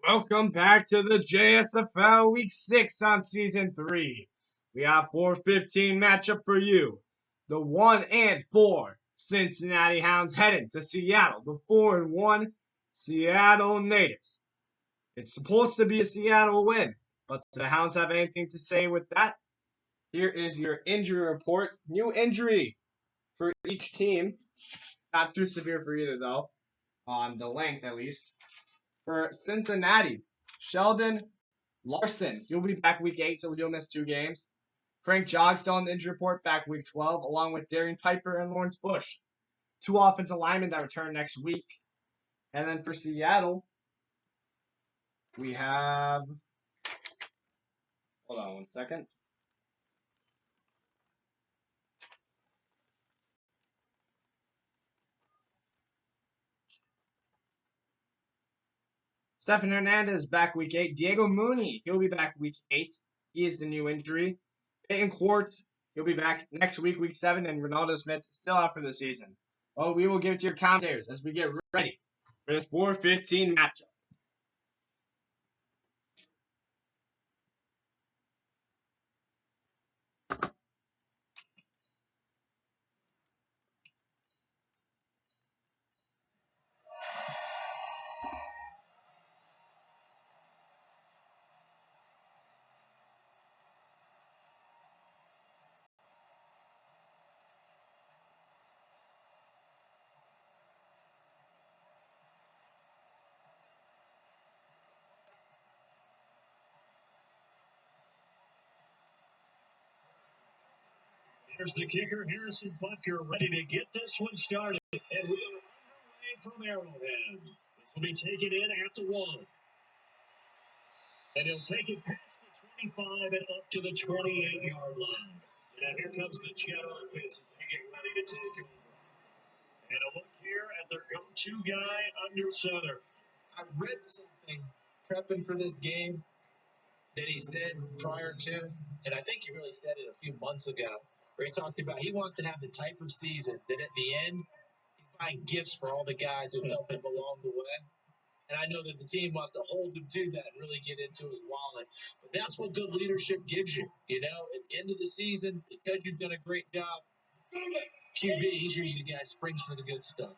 Welcome back to the JSFL Week 6 on Season 3. We have 4:15 matchup for you. The 1-4 Cincinnati Hounds heading to Seattle. The 4-1 Seattle Natives. It's supposed to be a Seattle win, but do the Hounds have anything to say with that? Here is your injury report. New injury for each team. Not too severe for either, though, on the length at least. For Cincinnati, Sheldon Larson, he'll be back week 8, so he'll miss 2 games. Frank Jogg still on the injury report, back week 12, along with Darian Piper and Lawrence Bush. 2 offensive linemen that return next week. And then for Seattle, we have. Hold on one second. Stephen Hernandez back week 8. Diego Mooney, he'll be back week 8. He is the new injury. Peyton Quartz, he'll be back next week, week 7. And Ronaldo Smith still out for the season. Well, we will give it to your commentators as we get ready for this 4:15 matchup. Here's the kicker, Harrison Butker, ready to get this one started. And we are underway from Arrowhead. This will be taken in at the 1. And he'll take it past the 25 and up to the 28-yard line. And here comes the Jet offense as they get ready to take it. And a look here at their go-to guy under center. I read something prepping for this game that he said prior to, and I think he really said it a few months ago, where he talked about he wants to have the type of season that at the end, he's buying gifts for all the guys who helped him along the way. And I know that the team wants to hold him to that and really get into his wallet. But that's what good leadership gives you. You know, at the end of the season, because you've done a great job, QB, he's usually the guy who springs for the good stuff.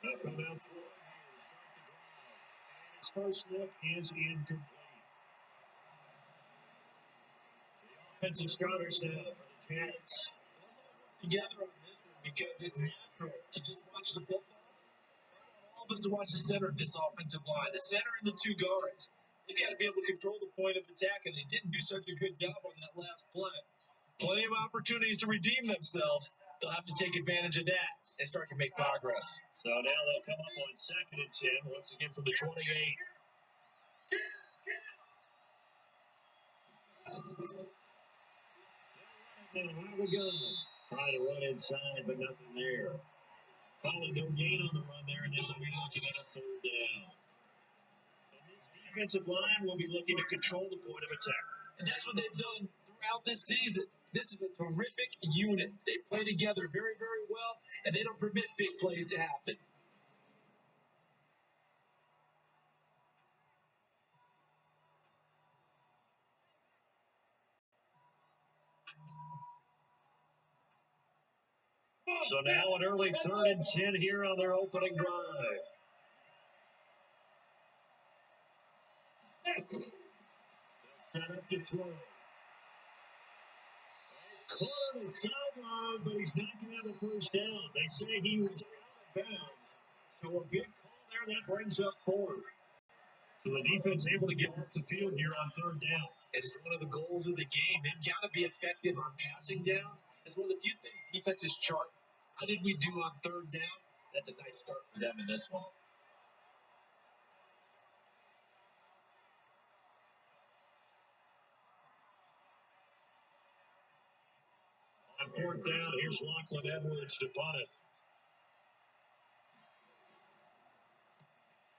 They'll come out for it here, start the drive. His first look is incomplete. The offensive starters now for the Jets. Together on this one because it's natural to just watch the football. All of us to watch the center of this offensive line, the center and the 2 guards. They've got to be able to control the point of attack, and they didn't do such a good job on that last play. Plenty of opportunities to redeem themselves. They'll have to take advantage of that and start to make progress. So now they'll come up on 2nd and 10, once again from the 28. And here we go. Trying to run inside, but nothing there. Calling no gain on the run there, and now they'll be looking at a 3rd down. And this defensive line will be looking to control the point of attack. And that's what they've done throughout this season. This is a terrific unit. They play together very, very well, and they don't permit big plays to happen. So now an early 3rd and 10 here on their opening drive. Set up to throw. He's caught on the sideline, but he's not going to have a first down. They say he was out of bounds. So a good call there. That brings up 4th. So the defense able to get off the field here on 3rd down. It's one of the goals of the game. They've got to be effective on passing downs. It's one of the few things defense is chart. How did we do on 3rd down? That's a nice start for them in this one. On 4th down, here's Lachlan Edwards to punt it.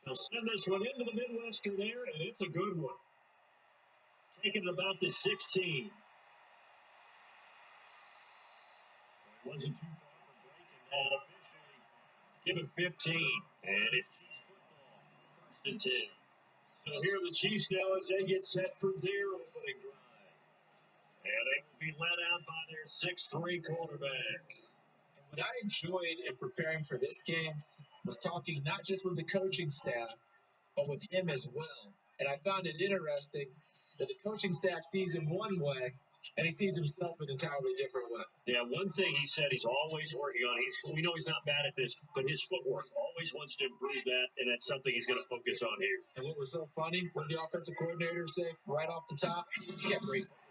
They'll send this one into the Midwestern there, and it's a good one. Taking it about the 16. It wasn't too far from breaking that. Officially Give him 15. And it's Chiefs football. 1st and 10. So here are the Chiefs now as they get set for their opening drive. And they will be led out by their 6'3 quarterback. What I enjoyed in preparing for this game was talking not just with the coaching staff, but with him as well. And I found it interesting that the coaching staff sees him one way, and he sees himself an entirely different way. Yeah, one thing he said he's always working on. We know he's not bad at this, but his footwork always wants to improve that, and that's something he's going to focus on here. And what was so funny, what the offensive coordinator said right off the top, he's got great footwork.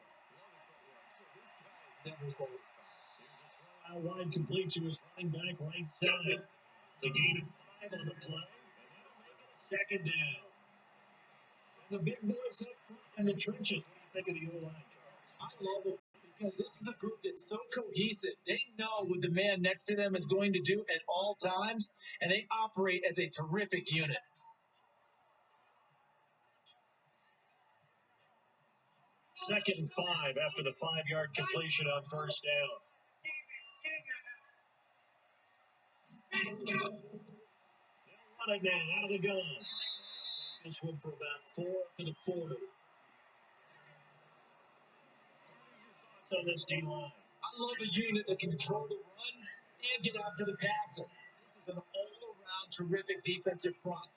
Love his footwork. So this guy is never satisfied. Out wide, complete to his running back right side. The gain of 5 on the play. Second down. And the big boys up front in the trenches. What do you think of the O-line, Charles? I love it because this is a group that's so cohesive. They know what the man next to them is going to do at all times, and they operate as a terrific unit. Second and 5 after the 5-yard completion on first down. They'll run it now out of the gun. This one for about 4 to the 40. On this D-line. I love a unit that can control the run and get after the passer. This is an all-around terrific defensive front.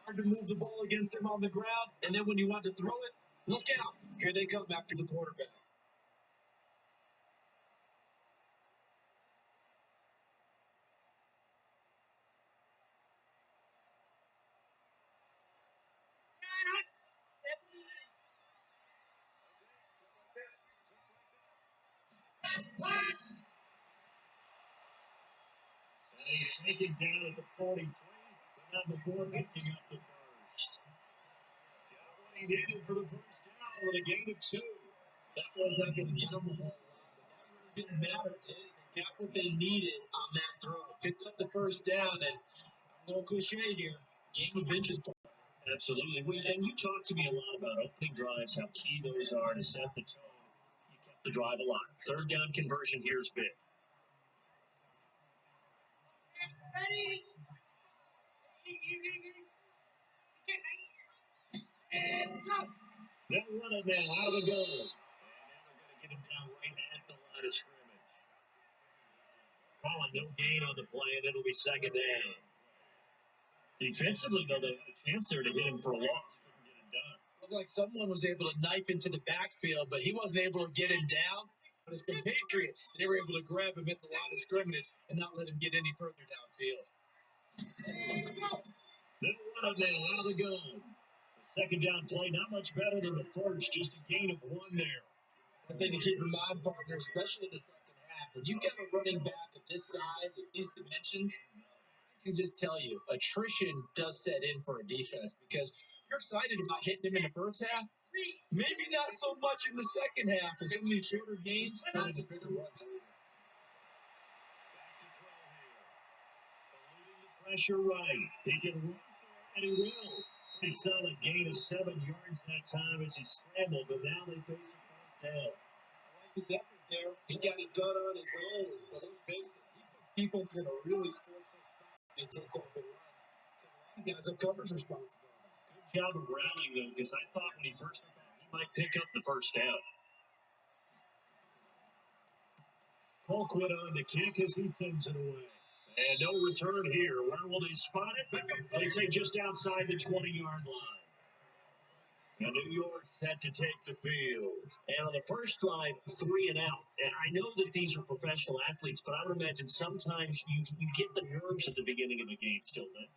Hard to move the ball against them on the ground, and then when you want to throw it, look out. Here they come after the quarterback. And he's taken down at the 43, but not before picking up the first. Got what he needed for the first down with a gain of 2. That was not going to get them a whole lot, but that really didn't matter. They got what they needed on that throw. Picked up the first down, and I'm no cliche here. Game of inches. Absolutely. And you talked to me a lot about opening drives, how key those are to set the tone. You kept the drive alive. Third down conversion here is big. They'll run it now out of the gun. And they're going to get him down right at the line of scrimmage. Calling no gain on the play, and it'll be second down. Defensively, though, they had a chance there to hit him for a loss. Couldn't get it done. Looked like someone was able to knife into the backfield, but he wasn't able to get him down. But his compatriots, they were able to grab him at the line of scrimmage and not let him get any further downfield. They'll run it now out of the gun. The second down play, not much better than the first, just a gain of 1 there. One thing to keep in mind, partner, especially in the second half, when you get a running back of this size, at these dimensions, I can just tell you, attrition does set in for a defense because you're excited about hitting him in the first half. Maybe not so much in the second half, as so many shorter gains, but in the bigger ones. Pressure right. He can run and he will. He saw a gain of 7 yards that time as he scrambled, but now they face a fourth down. I like his effort there. He got it done on his own, but let's face it, he puts defense in a really stressful spot when he takes off and runs. Because a lot of guys have coverage responsibilities. Good job of rallying them, because I thought when he first started, he might pick up the first down. Colquitt on the kick as he sends it away. And no return here. Where will they spot it? They say just outside the 20-yard line. Now New York set to take the field. And on the first drive, 3 and out. And I know that these are professional athletes, but I would imagine sometimes you get the nerves at the beginning of a game still, man.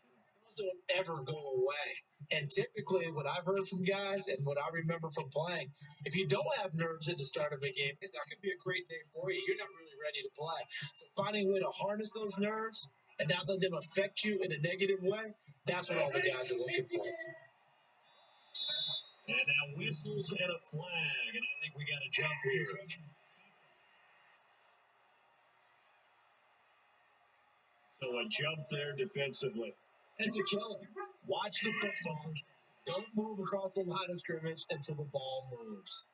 Those don't ever go away. And typically, what I've heard from guys and what I remember from playing, if you don't have nerves at the start of a game, it's not going to be a great day for you. You're not really ready to play. So finding a way to harness those nerves and not let them affect you in a negative way, that's what all the guys are looking for. And now whistles and a flag, and I think we got to jump here. So a jump there defensively. It's a killer. Watch the football. Don't move across the line of scrimmage until the ball moves.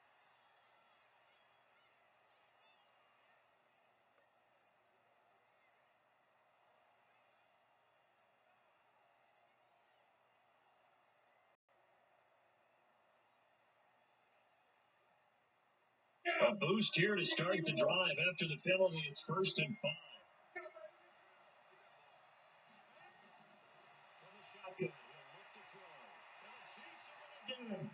A boost here to start the drive after the penalty. It's 1st and 5. Shotgun. Again.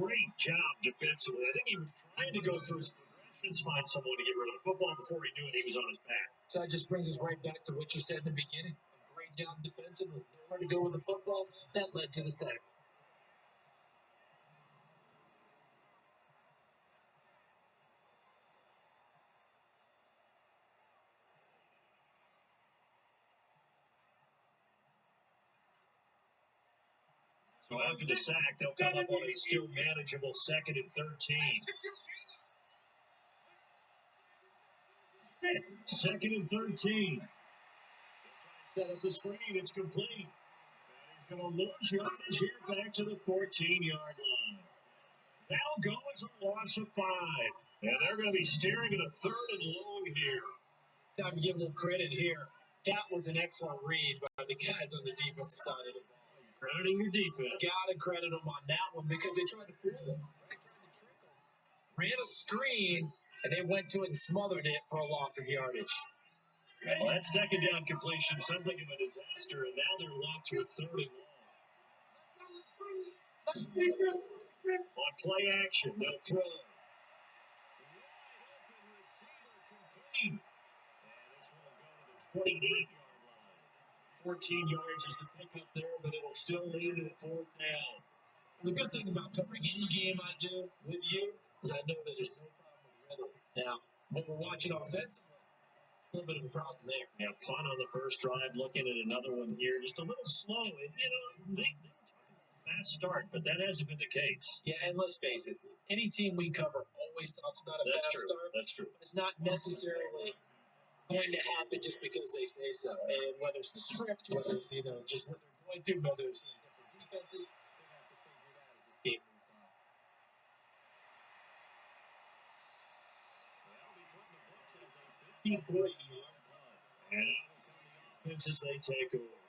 Great job defensively. I think he was trying to go through his progressions, find someone to get rid of the football before he knew it. He was on his back. So that just brings us right back to what you said in the beginning. A great job defensively. Nowhere to go with the football. That led to the sack. So after the sack, they'll come up on a still manageable 2nd and 13. 2nd and 13. Set up the screen. It's complete. He's going to lose yardage here back to the 14-yard line. That'll go as a loss of 5. And they're going to be staring at a 3rd and long here. Time to give a little credit here. That was an excellent read by the guys on the defensive side of the ball. Crediting your defense. Gotta credit them on that one because they tried to fool them. Right? Tried to trick them. Ran a screen, and they went to it and smothered it for a loss of yardage. Well, that 2nd down completion, something of a disaster, and now they're locked to a 3rd and long. On play action, they'll throw. And this will go to the 28-yard line. 14 yards is the pickup there, but it'll still lead to the 4th down. The good thing about covering any game I do with you is I know that there's no problem with rhythm. Now, when we're watching offensively, a little bit of a problem there. Yeah, punt on the first drive, looking at another one here, just a little slow. And, they fast start, but that hasn't been the case. Yeah, and let's face it, any team we cover always talks about a fast start. That's true. But it's not necessarily going to happen just because they say so. And whether it's the script, whether it's, just what they're going through, whether it's different defenses, they're going to have to figure it out as this game moves on. That'll be put in the books as a 53-yard punt. And offense as they take over.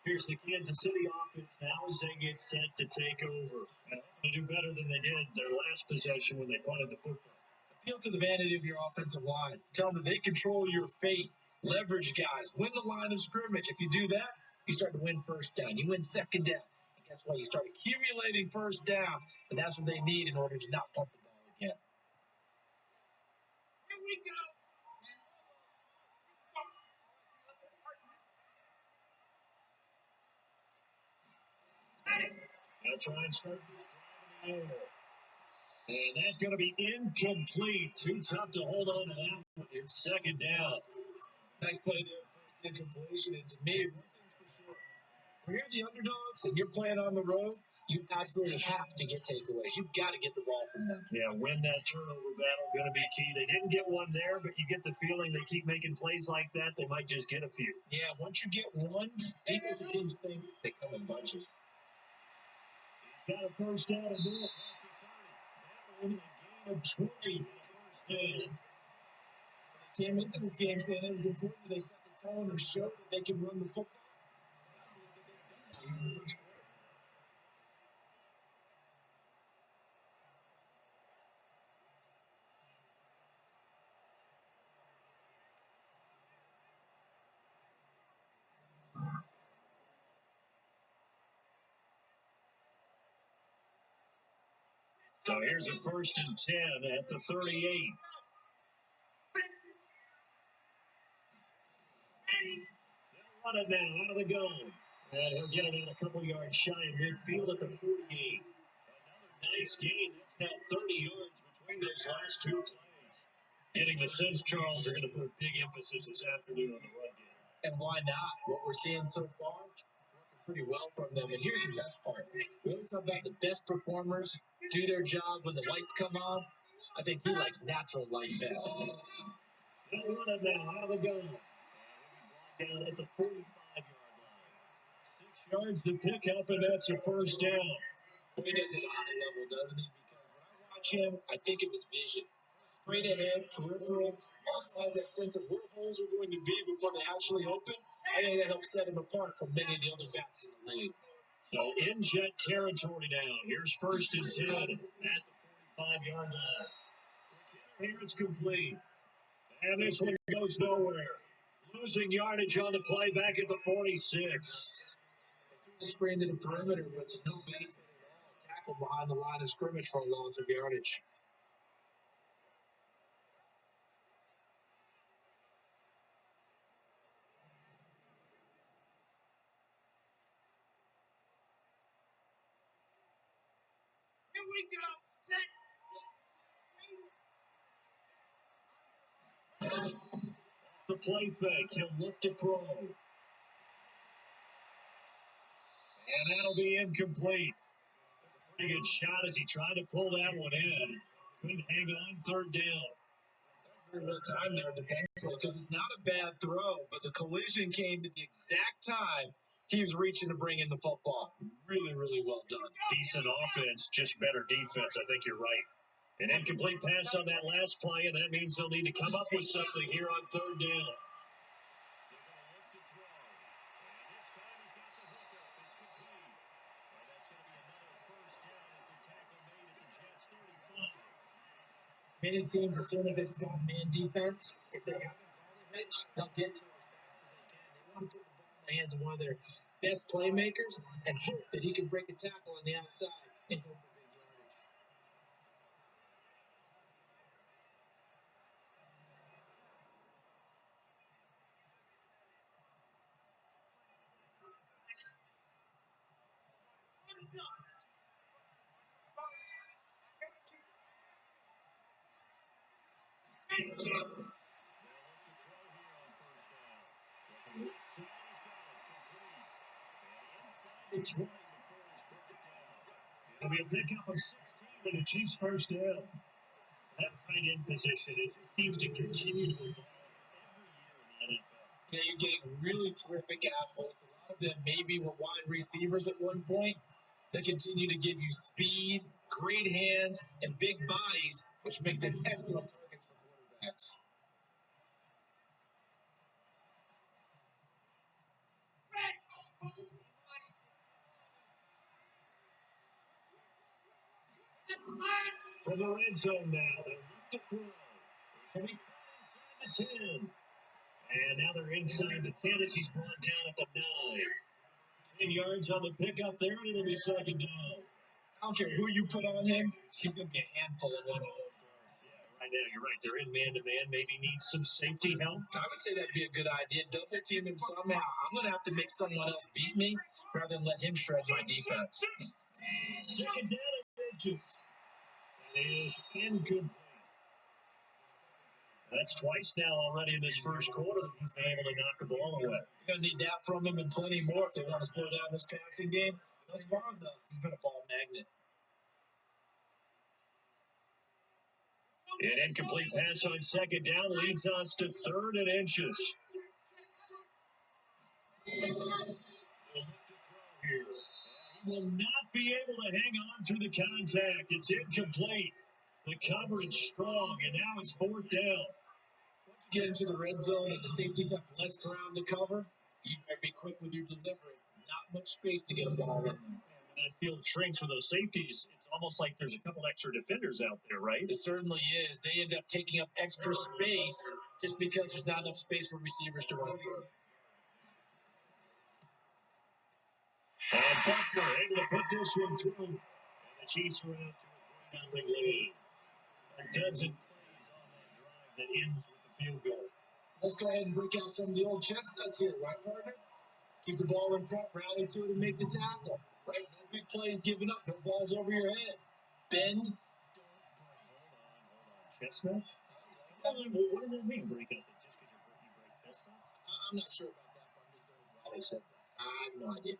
Here's the Kansas City offense now as they get set to take over. And to do better than they did their last possession when they punted the football. Appeal to the vanity of your offensive line. Tell them that they control your fate. Leverage guys. Win the line of scrimmage. If you do that, you start to win 1st down. You win 2nd down. And guess what? You start accumulating 1st downs. And that's what they need in order to not pump the ball again. Here we go. Now try and start this drive in the air. And that's going to be incomplete. Too tough to hold on to that one. It's 2nd down. Nice play there. Incompletion. And to me, one thing's for sure. When you're the underdogs and you're playing on the road, you absolutely have to get takeaways. You've got to get the ball from them. Yeah, win that turnover battle. Going to be key. They didn't get one there, but you get the feeling they keep making plays like that. They might just get a few. Yeah, once you get one, defensive teams think they come in bunches. He's got a 1st down and more. A gain of 20 in the 1st down. They came into this game saying it was important they set the tone and show that they can run the football. I believe that they've done that here in the 1st quarter. So here's a 1st and 10 at the 38. They'll run it now out of the gun. And he'll get it out a couple yards shy of midfield at the 48. Another nice gain. That's now 30 yards between those last 2 plays. Getting the sense Charles are going to put big emphasis this afternoon on the run game. And why not? What we're seeing so far, working pretty well from them. And here's the best part. We always talk about the best performers do their job when the lights come on. I think he likes natural light best. They'll run it now out of the gun. Down at the 45-yard line. 6 yards to pick up, and that's a 1st down. He does it at a high level, doesn't he? Because when I watch him, I think of his vision. Straight ahead, peripheral, also has that sense of where holes are going to be before they actually open. I think that helps set him apart from many of the other backs in the league. So in jet territory now. Here's 1st and 10 at the 45-yard line. Here it's complete. And this one goes nowhere. Losing yardage on the play back at the 46. The screen to the perimeter, but to no benefit at all. Tackle behind the line of scrimmage for a loss of yardage. Here we go. Set. The play fake. He'll look to throw. And that'll be incomplete. Pretty good shot as he tried to pull that one in. Couldn't hang on 3rd down. Very well timed there defensively because it's not a bad throw, but the collision came at the exact time he was reaching to bring in the football. Really, really well done. Decent offense, just better defense. I think you're right. An incomplete pass on that last play, and that means they'll need to come up with something here on 3rd down. Many teams, as soon as they start man defense, if they haven't called a hitch, they'll get to it as fast as they can. They want to put the ball in the hands of one of their best playmakers and hope that he can break a tackle on the outside and go for big yardage. It'll be a pickup of 16 and the Chiefs' 1st down. That tight end position, it just seems to continue to evolve every year in the NFL. Yeah, you're getting really terrific athletes. A lot of them maybe were wide receivers at one point. They continue to give you speed, great hands, and big bodies, which make them excellent targets for quarterbacks. From the red zone now, they look to throw. He'll be inside the 10. And now they're inside the 10 as he's brought down at the 9. 10 yards on the pickup there, and it'll be 2nd down. I don't care who you put on him, he's going to be a handful of one-on-one throws. Yeah, right now, you're right. They're in man-to-man. Maybe need some safety help. I would say that'd be a good idea. Double team him somehow. I'm going to have to make someone else beat me rather than let him shred my defense. 2nd down and inches. It is incomplete. That's twice now already in this 1st quarter that he's been able to knock the ball away. You're going to need that from him and plenty more if they want to slow down this passing game. Thus far, though, he's been a ball magnet. An incomplete pass on 2nd down leads us to 3rd and inches. He will not be able to hang on through the contact. It's incomplete. The coverage strong, and now it's 4th down. Once you get into the red zone and the safeties have less ground to cover, you better be quick with your delivery. Not much space to get a ball in there. When that field shrinks with those safeties, it's almost like there's a couple extra defenders out there, right? It certainly is. They end up taking up extra space just because there's not enough space for receivers to run through. And Buckner able to put this one through. And the Chiefs are out to a 3-0 lead. A dozen plays on that drive that ends with the field goal. Let's go ahead and break out some of the old chestnuts here, right, partner? Keep the ball in front, rally to it, and make the tackle. Right? No big plays given up, no balls over your head. Bend, don't break. Hold on. Chestnuts? What does that mean, break up? Just because you break chestnuts? I'm not sure about that, but I'm just going with why they said that. I have no idea.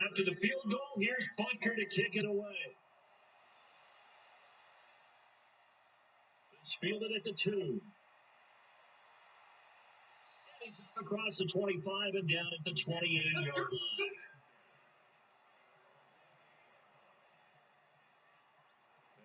After the field goal, here's Buckner to kick it away. It's fielded at the 2. He's across the 25 and down at the 28-yard line.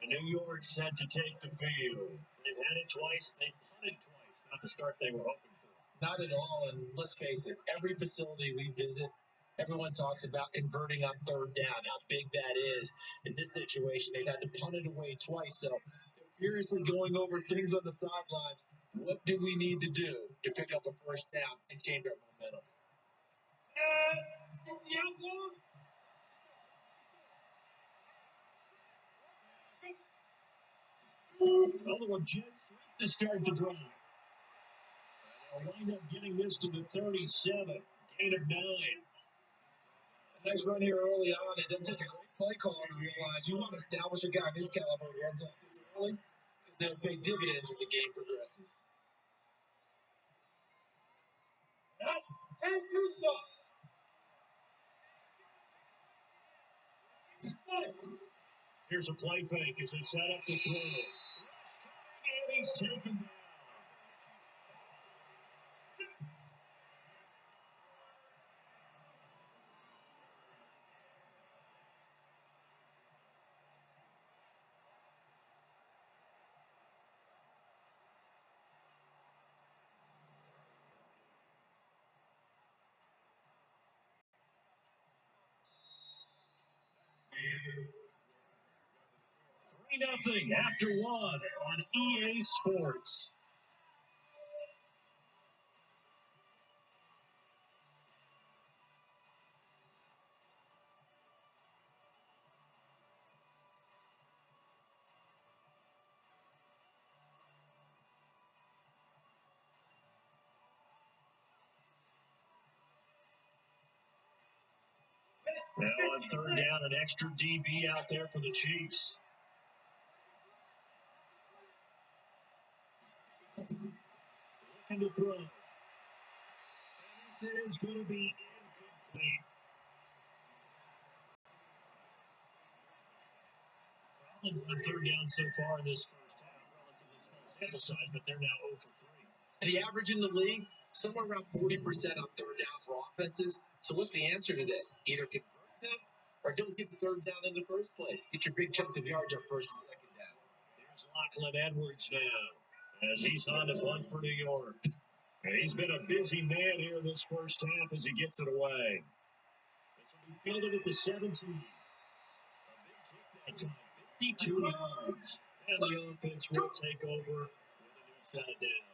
And New York set to take the field. They've had it twice. They punted twice. Not the start they were hoping for. Not at all. And let's face it, every facility we visit, everyone talks about converting on third down, how big that is. In this situation, they've had to punt it away twice. So they're furiously going over things on the sidelines. What do we need to do to pick up a first down and change our momentum? Another one, jet sweep to start the drive. They'll wind up getting this to the 37. Gain of 9. Nice run here early on. It doesn't take a great play call to realize you want to establish a guy of his caliber who runs like this early, because they'll pay dividends as the game progresses. Here's a play fake as they set up the throw. And he's taken down. Nothing after 1 on EA Sports. Now on third down, an extra DB out there for the Chiefs. Looking to throw. And this is going to be incomplete. Problems on third down so far in this first half, relatively small sample size, but they're now 0 for 3. And the average in the league, somewhere around 40% on third down for offenses. So what's the answer to this? Either convert them or don't get the third down in the first place. Get your big chunks of yards on first and second down. Here's Lachlan Edwards now as he's on to punt for New York. And he's been a busy man here in this first half as he gets it away. This will be fielded at the 17. A big kick that time, 52 yards. And the offense will take over with a new set of downs.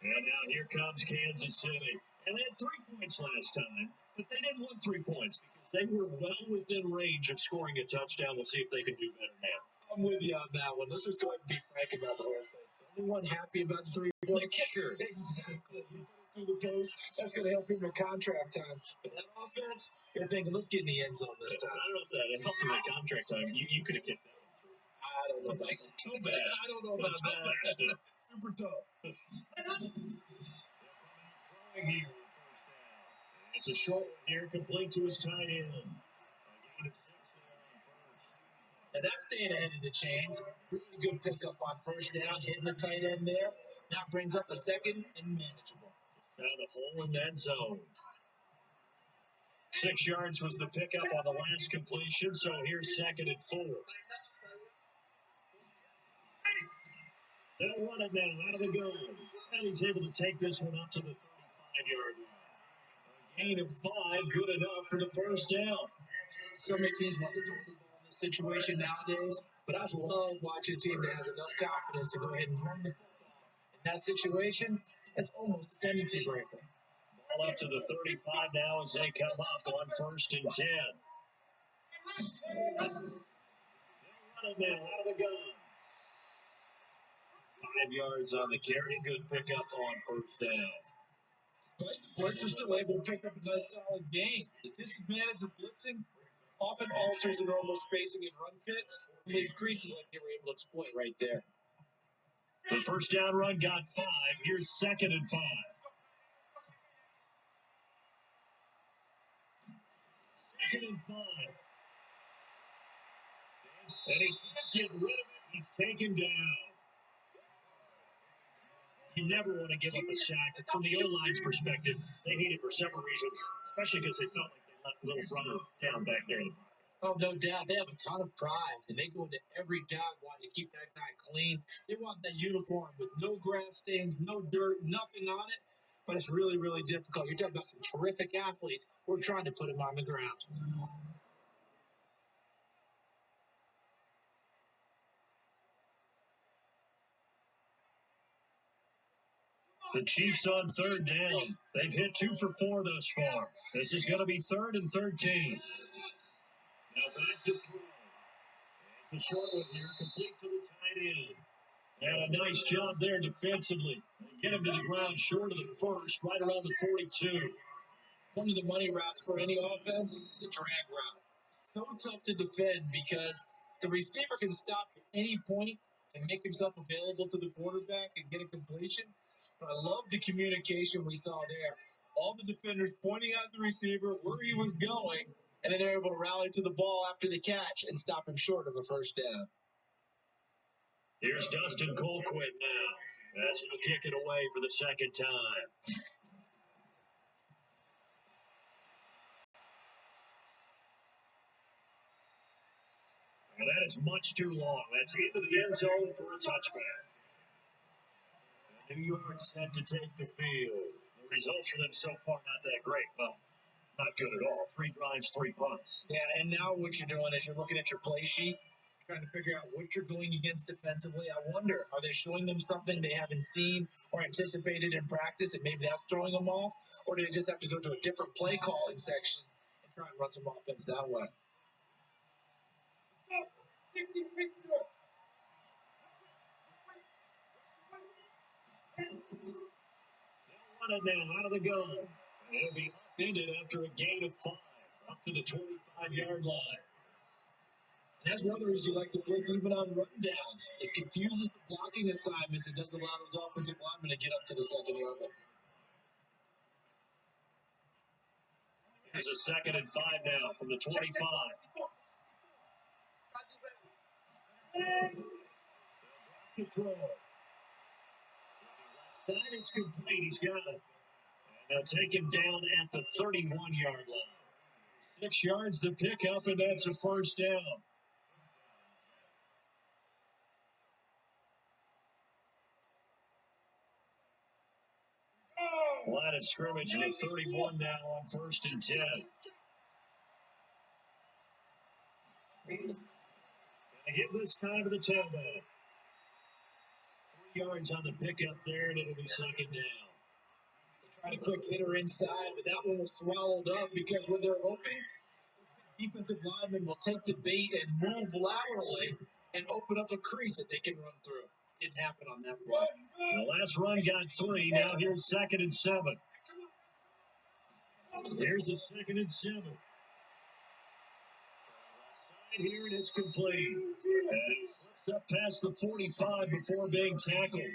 And now here comes Kansas City. And they had 3 points last time, but they didn't want 3 points because they were well within range of scoring a touchdown. We'll see if they can do better now. I'm with you on that one. Let's just go ahead and be frank about the whole thing. The only one happy about the 3-point kicker. Exactly. You put it through the post. That's going to help him in contract time. But that offense, you're thinking, let's get in the end zone this time. I don't know if that helped him in contract time. You could have kicked that one through. I don't know about that. Toe bash. I don't know about that. Super tough. Throwing here on first down. It's a short one here, complete to his tight end. A gain of 6 there on first. And that's staying ahead of the chains. Really good pickup on first down, hitting the tight end there. Now brings up a second and manageable. Found a hole in that zone. 6 yards was the pickup on the last completion, so here's second and 4. They'll run it now out of the gun. And he's able to take this one up to the 35-yard line. A gain of 5, good enough for the first down. So many teams want to throw the ball in this situation nowadays, but I love watching a team that has enough confidence to go ahead and run the football. In that situation, it's almost a tendency breaker. Ball up to the 35 now as they come up on first and 10. They'll run it now out of the gun. 5 yards on the carry. Good pickup on first down. But the Blitz are still able to pick up a nice solid gain. The disadvantage of blitzing often alters the normal spacing and run fits, and leaves creases like they were able to exploit right there. The first down run got 5. Here's second and 5. Second and 5. And he can't get rid of it. He's taken down. You never want to give up a sack. From the O-line's perspective, they hate it for several reasons, especially because they felt like they let little brother down back there. Oh, no doubt. They have a ton of pride, and they go into every job wanting to keep that guy clean. They want that uniform with no grass stains, no dirt, nothing on it. But it's really, really difficult. You're talking about some terrific athletes. We're trying to put him on the ground. The Chiefs on third down. They've hit 2 for 4 thus far. This is going to be 3rd and 13. Now back to throw. It's a short one here, complete to the tight end. And a nice job there defensively. Get him to the ground short of the first, right around the 42. One of the money routes for any offense, the drag route. So tough to defend because the receiver can stop at any point and make himself available to the quarterback and get a completion. But I love the communication we saw there. All the defenders pointing out the receiver where he was going, and then they're able to rally to the ball after the catch and stop him short of a first down. Here's Dustin Colquitt now. That's going to kick it away for the second time. And that is much too long. That's into the end zone for a touchback. New York set to take the field. The results for them so far not that great. Well, not good at all. 3 drives, 3 punts. Yeah, and now what you're doing is you're looking at your play sheet, trying to figure out what you're going against defensively. I wonder, are they showing them something they haven't seen or anticipated in practice, and maybe that's throwing them off? Or do they just have to go to a different play calling section and try and run some offense that way? They'll run it now out of the gun. It'll be ended after a gain of 5, up to the 25-yard line. And that's one of the reasons you like to blitz even on rundowns. It confuses the blocking assignments. It does allow those offensive linemen to get up to the second level. Here's a 2nd and 5 now from the 25. Good throw. Side it's complete. He's got it. And they'll take him down at the 31-yard line. 6 yards to pick up, and that's a first down. Line of scrimmage to 31 now on 1st and 10. Gonna hit this time to the tailback. 3 yards on the pickup there, and it'll be 2nd down. They tried a quick hitter inside, but that one was swallowed up because when they're open, defensive linemen will take the bait and move laterally and open up a crease that they can run through. Didn't happen on that play. The last run got 3. Now here's 2nd and 7. Here's a 2nd and 7. Here, and it's complete. And it slips up past the 45 before being tackled.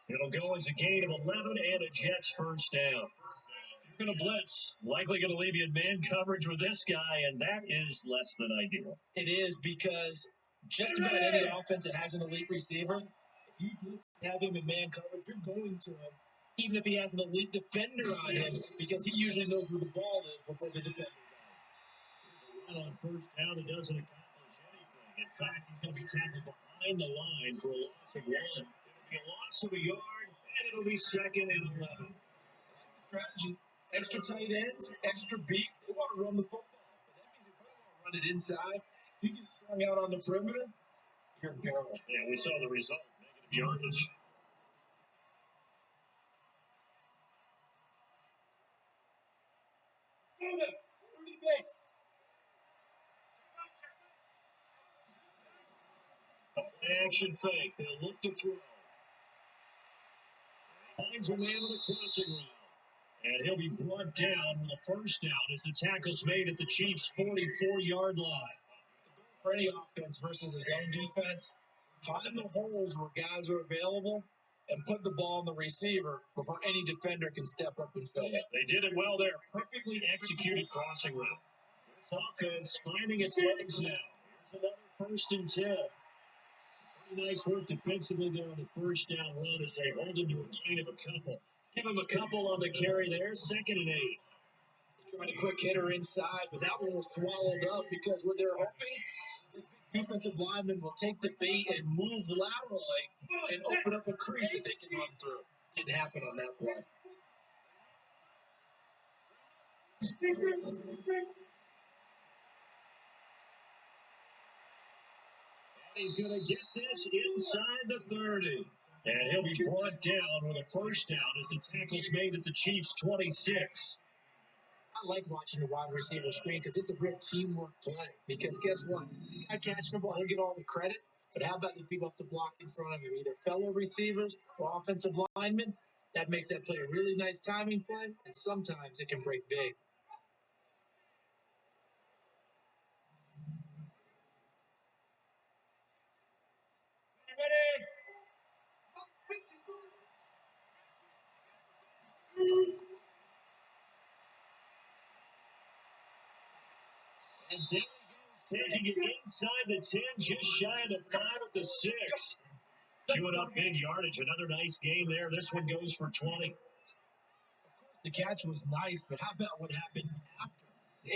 It'll go as a gain of 11 and a Jets first down. You're going to blitz. Likely going to leave you in man coverage with this guy, and that is less than ideal. It is because just about any offense that has an elite receiver, if you blitz have him in man coverage, you're going to him, even if he has an elite defender on him, because he usually knows where the ball is before the defender does. Here's a run on first down that doesn't accomplish anything. In fact, he's going to be tackled behind the line for a loss of 1. It'll be a loss of a yard, and it'll be 2nd and 11. Strategy. Extra tight ends, extra beef. They want to run the football. But that means they probably want to run it inside. If you get strung out on the perimeter, you're in peril. Yeah, we saw the result. Negative yardage. Action fake. They'll look to throw. Finds a man on the crossing route. And he'll be brought down with a first down as the tackle's made at the Chiefs' 44-yard line. For any offense versus his own defense, find the holes where guys are available and put the ball on the receiver before any defender can step up and fill it. They did it well there. Perfectly executed crossing route. This offense finding its legs now. Here's another 1st and 10. Nice work defensively there on the first down run as they hold him to a gain of a couple. Give him a couple on the carry there, 2nd and 8. Trying a quick hitter inside, but that one was swallowed up because what they're hoping is the defensive lineman will take the bait and move laterally and open up a crease that they can run through. Didn't happen on that play. He's going to get this inside the 30. And he'll be brought down with a first down as the tackle's made at the Chiefs' 26. I like watching the wide receiver screen because it's a real teamwork play. Because guess what? The guy catching the ball, he'll get all the credit. But how about the people have to block in front of him, either fellow receivers or offensive linemen? That makes that play a really nice timing play, and sometimes it can break big. And down he goes, taking it inside the 10, just shy of the 5 at the 6. Chewing up big yardage. Another nice game there. This one goes for 20. The catch was nice, but how about what happened after?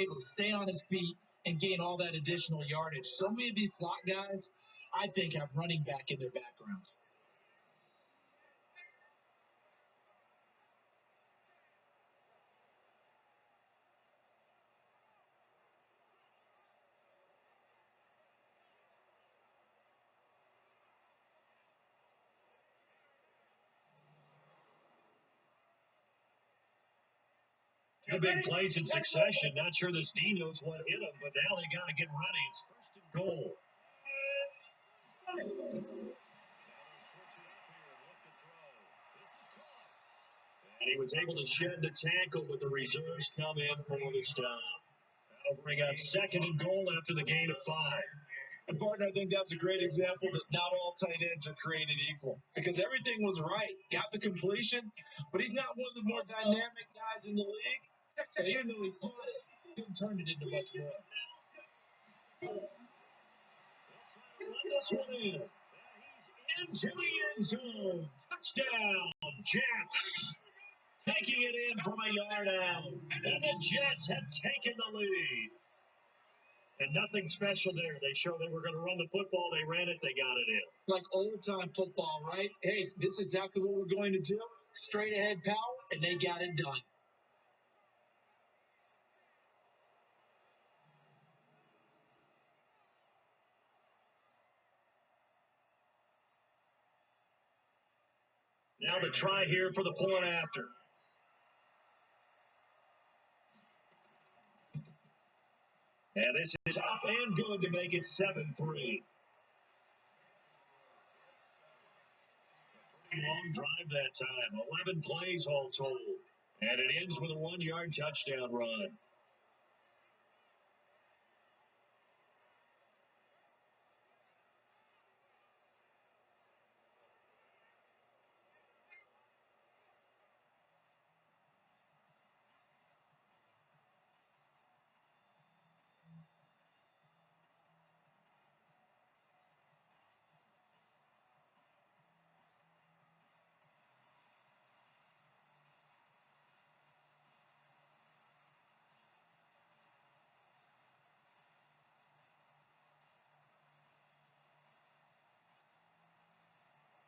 Able to stay on his feet and gain all that additional yardage. So many of these slot guys, I think, have running back in their background. Two big plays in succession. Not sure this D knows what hit him, but now they got to get ready. It's 1st and goal. And he was able to shed the tackle, but the reserves come in for the stop. That'll bring up 2nd and goal after the gain of 5. And partner, I think that's a great example that not all tight ends are created equal because everything was right. Got the completion, but he's not one of the more dynamic guys in the league. So even though he caught it, he couldn't turn it into much more. Run this one in. He's into the end zone. Touchdown, Jets. Taking it in from a yard out. And the Jets have taken the lead. And nothing special there. They showed they were going to run the football. They ran it. They got it in. Like old-time football, right? Hey, this is exactly what we're going to do. Straight ahead power, and they got it done. Now the try here for the point after. And this is up and good to make it 7-3. Long drive that time. 11 plays all told. And it ends with a 1-yard touchdown run.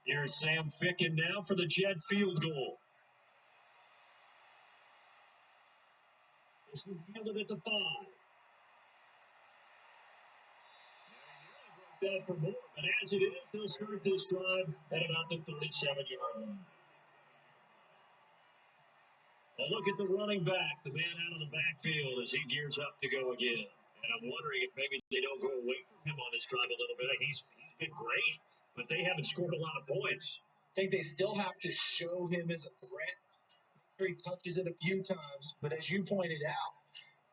Here's Sam Ficken now for the Jet field goal. This one fielded at the 5. That for more, but as it is, they'll start this drive at about the 37-yard line. A look at the running back, the man out of the backfield as he gears up to go again. And I'm wondering if maybe they don't go away from him on this drive a little bit. He's been great, but they haven't scored a lot of points. I think they still have to show him as a threat. He touches it a few times, but as you pointed out,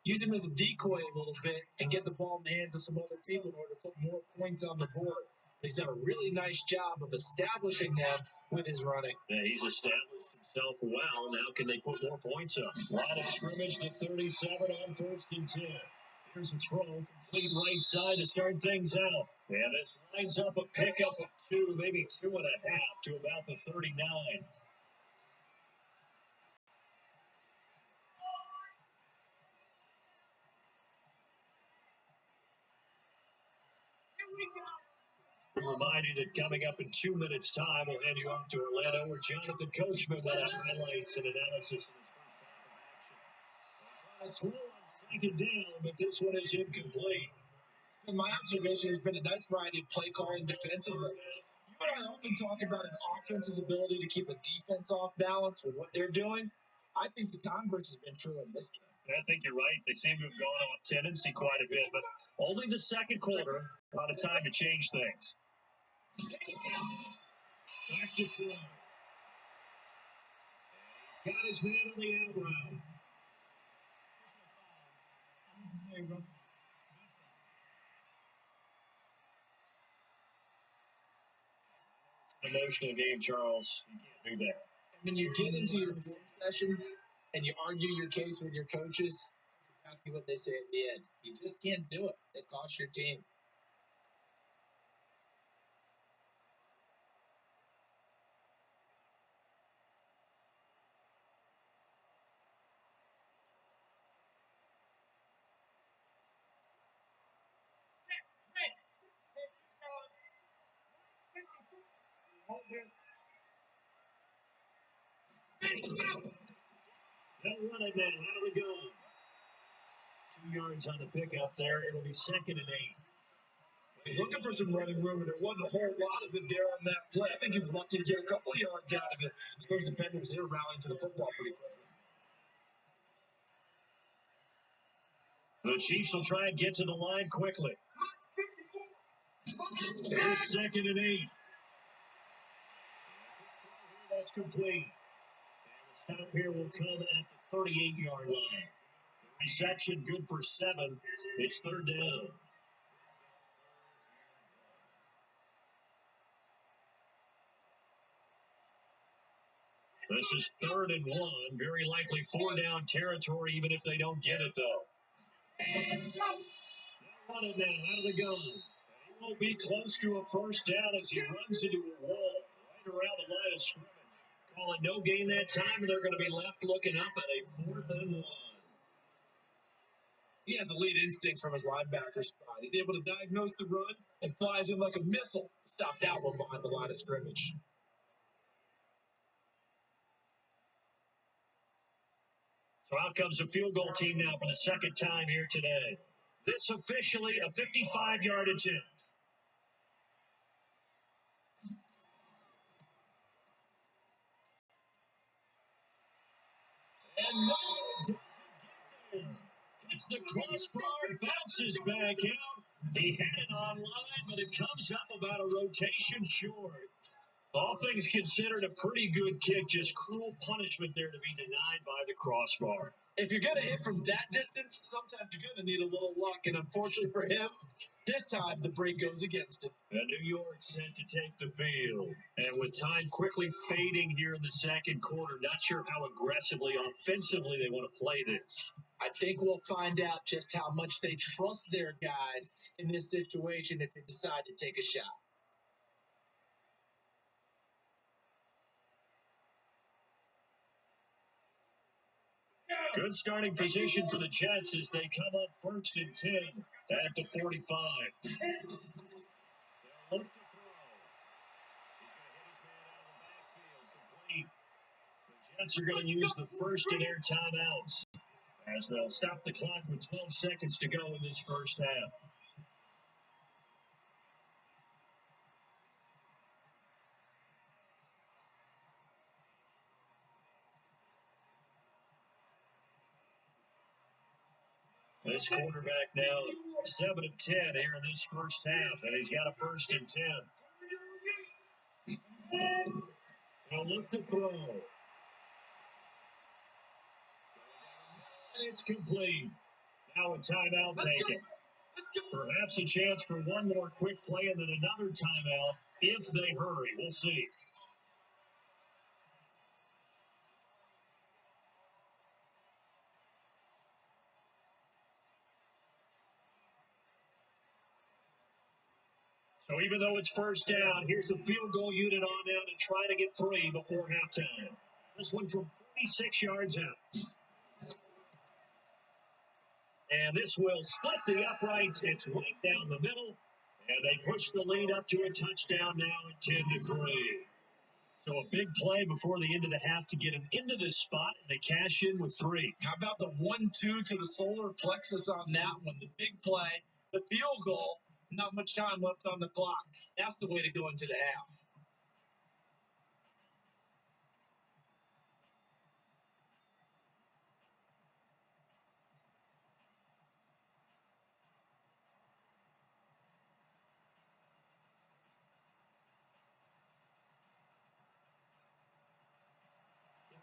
use him as a decoy a little bit and get the ball in the hands of some other people in order to put more points on the board. He's done a really nice job of establishing them with his running. Yeah, he's established himself well. Now can they put more points up? Line of scrimmage, the 37 on 1st and 10. Here's a throw, complete right side to start things out. And this lines up a pickup of 2, maybe 2.5 to about the 39. Remind you that coming up in 2 minutes' time, we'll hand you off to Orlando, where Jonathan Coachman will have highlights and analysis in his first half of action. Throw on second down, but this one is incomplete. In my observation, there's been a nice variety of play calling defensively. You and I often talk about an offense's ability to keep a defense off balance with what they're doing. I think the converse has been true in this game. I think you're right. They seem to have gone off tendency quite a bit, but only the second quarter, a lot of time to change things. Back to throw. He's got his man on the out route. Emotional game, Charles. You can't do that. When you get into your film sessions and you argue your case with your coaches, that's exactly what they say at the end. You just can't do it. It costs your team. They'll run it now out of the gun. 2 yards on the pickup there. It'll be 2nd and 8. He's looking for some running room, and there wasn't a whole lot of it there on that play. I think he was lucky to get a couple of yards out of it. So those defenders, they were rallying to the football pretty quickly. The Chiefs will try and get to the line quickly. Here's 2nd and 8. That's complete. And the stop here will come at the 38-yard line. Reception good for 7. It's 3rd down. This is 3rd and 1. Very likely 4-down territory, even if they don't get it, though. They'll run it now out of the gun. He won't be close to a first down as he runs into a wall right around the line of scrimmage. Call it no gain that time, and they're going to be left looking up at a 4th and 1. He has elite instincts from his linebacker spot. He's able to diagnose the run and flies in like a missile. Stop that one behind the line of scrimmage. So out comes the field goal team now for the second time here today. This officially a 55-yard attempt. And no, it doesn't get there. Hits the crossbar, bounces back out. He had it online, but it comes up about a rotation short. All things considered, a pretty good kick. Just cruel punishment there to be denied by the crossbar. If you're going to hit from that distance, sometimes you're going to need a little luck. And unfortunately for him, this time the break goes against him. And New York set to take the field. And with time quickly fading here in the second quarter, not sure how aggressively, offensively they want to play this. I think we'll find out just how much they trust their guys in this situation if they decide to take a shot. Good starting position for the Jets as they come up 1st and 10 at the 45. They'll look to throw. He's going to hit his man out of the backfield. Complete. The Jets are going to use the first of their timeouts as they'll stop the clock with 12 seconds to go in this first half. This quarterback now 7 of 10 here in this first half, and he's got a 1st and 10. They'll look to throw. And it's complete. Now a timeout taken. Perhaps a chance for one more quick play and then another timeout if they hurry. We'll see. So So even though it's first down, here's the field goal unit on now to try to get 3 before halftime. This one from 46 yards out. And this will split the uprights. It's right down the middle. And they push the lead up to a touchdown now at 10-3. So a big play before the end of the half to get them into this spot, and they cash in with 3. How about the 1-2 to the solar plexus on that one? The big play, the field goal, not much time left on the clock. That's the way to go into the half.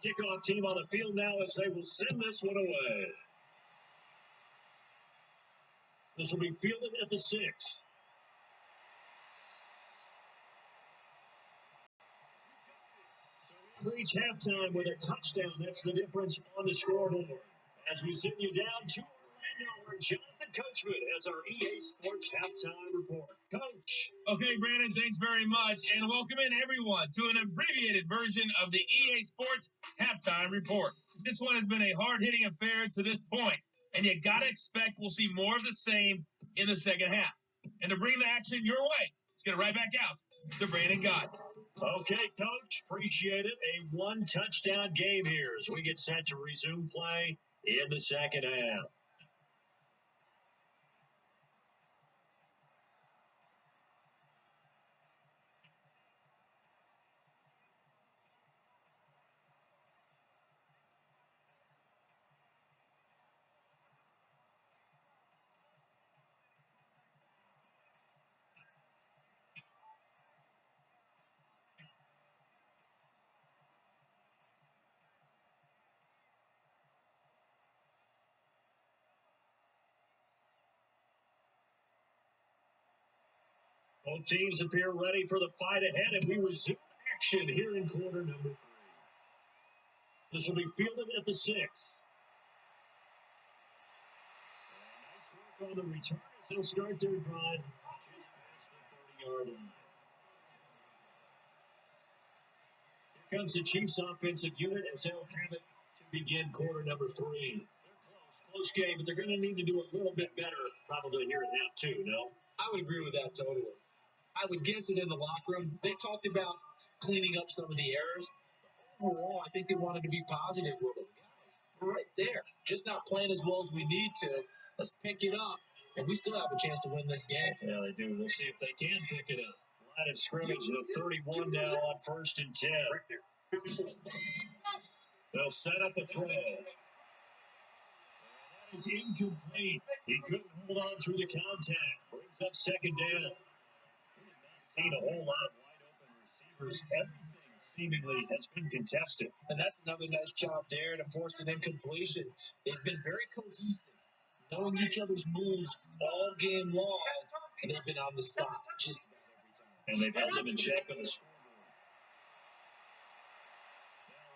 Kickoff team on the field now as they will send this one away. This will be fielded at the 6. So we reach halftime with a touchdown. That's the difference on the scoreboard. As we send you down to Orlando, where Jonathan Coachman has our EA Sports halftime report. Coach. Okay, Brandon, thanks very much. And welcome in everyone to an abbreviated version of the EA Sports halftime report. This one has been a hard-hitting affair to this point, and you got to expect we'll see more of the same in the second half. And to bring the action your way, let's get it right back out to Brandon Gott. Okay, Coach, appreciate it. A one-touchdown game here as we get set to resume play in the second half. Both teams appear ready for the fight ahead, and we resume action here in quarter number 3. This will be fielded at the 6. Nice work on the return as they'll start their drive just past the 30-yard line. Here comes the Chiefs' offensive unit as they'll have it to begin quarter number 3. They're close game, but they're going to need to do a little bit better probably here in half 2, no? I would agree with that totally. I would guess it in the locker room. They talked about cleaning up some of the errors. Overall, I think they wanted to be positive with them. Guys, we're right there. Just not playing as well as we need to. Let's pick it up, and we still have a chance to win this game. Yeah, they do. We'll see if they can pick it up. Line of scrimmage, the 31 now on 1st and 10. They'll set up a throw. That is incomplete. He couldn't hold on through the contact. Brings up second down. We have not seen a whole lot of wide open receivers. Everything seemingly has been contested. And that's another nice job there to force an incompletion. They've been very cohesive, knowing each other's moves all game long, and they've been on the spot just about every time. And they've held them in check on the scoreboard.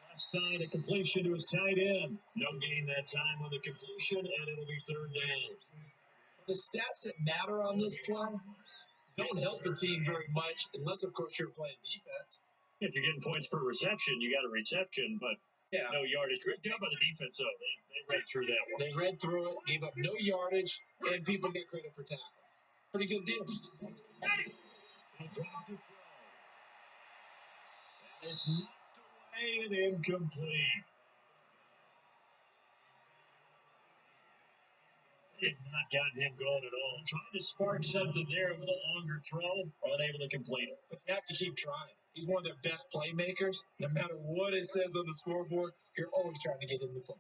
Left side, a completion to his tight end. No gain that time on the completion, and it'll be third down. The stats that matter on this play don't help the team very much, unless, of course, you're playing defense. If you're getting points per reception, you got a reception, but no yardage. Great job by the defense, though. They read through that one. They read through it, gave up no yardage, and people get credit for tackles. Pretty good deal. He'll drop the throw. It's knocked away and incomplete. They had not gotten him going at all. Trying to spark something there with a longer throw, unable to complete it. But you have to keep trying. He's one of their best playmakers. No matter what it says on the scoreboard, you're always trying to get him the football.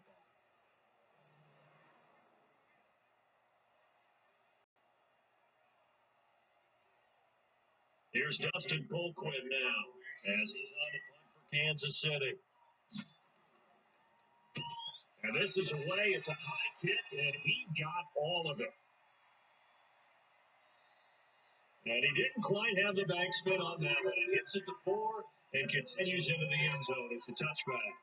Here's Dustin Colquhoun now as he's on the punt for Kansas City. And this is away. It's a high kick, and he got all of it. And he didn't quite have the backspin on that one. It hits at the 4 and continues into the end zone. It's a touchback.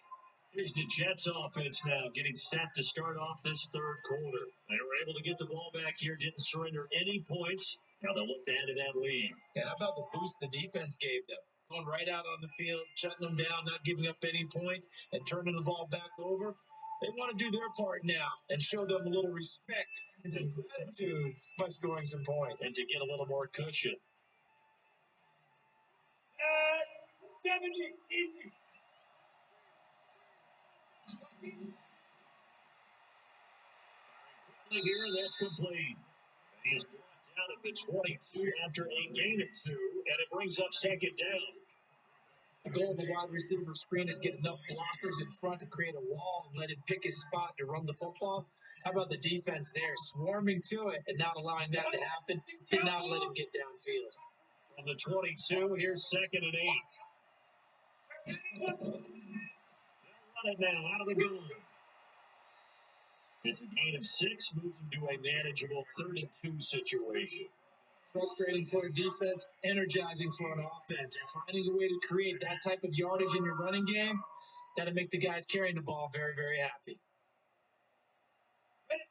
Here's the Jets offense now getting set to start off this third quarter. They were able to get the ball back here, didn't surrender any points, Now they'll look to add to that lead. Yeah, how about the boost the defense gave them? Going right out on the field, shutting them down, not giving up any points, and turning the ball back over. They want to do their part now and show them a little respect and some gratitude by scoring some points. And to get a little more cushion. 70. Here, that's complete. He is brought down at the 22 after a gain of 2, and it brings up second down. The goal of the wide receiver screen is get enough blockers in front to create a wall and let him pick his spot to run the football. How about the defense there, swarming to it and not allowing that to happen, did not let him get downfield. From the 22, here's second and 8. They'll run it now out of the gun. It's a gain of 6, moves him to a manageable 3rd and 2 situation. Frustrating for a defense, energizing for an offense. Finding a way to create that type of yardage in your running game, that'll make the guys carrying the ball very, very happy.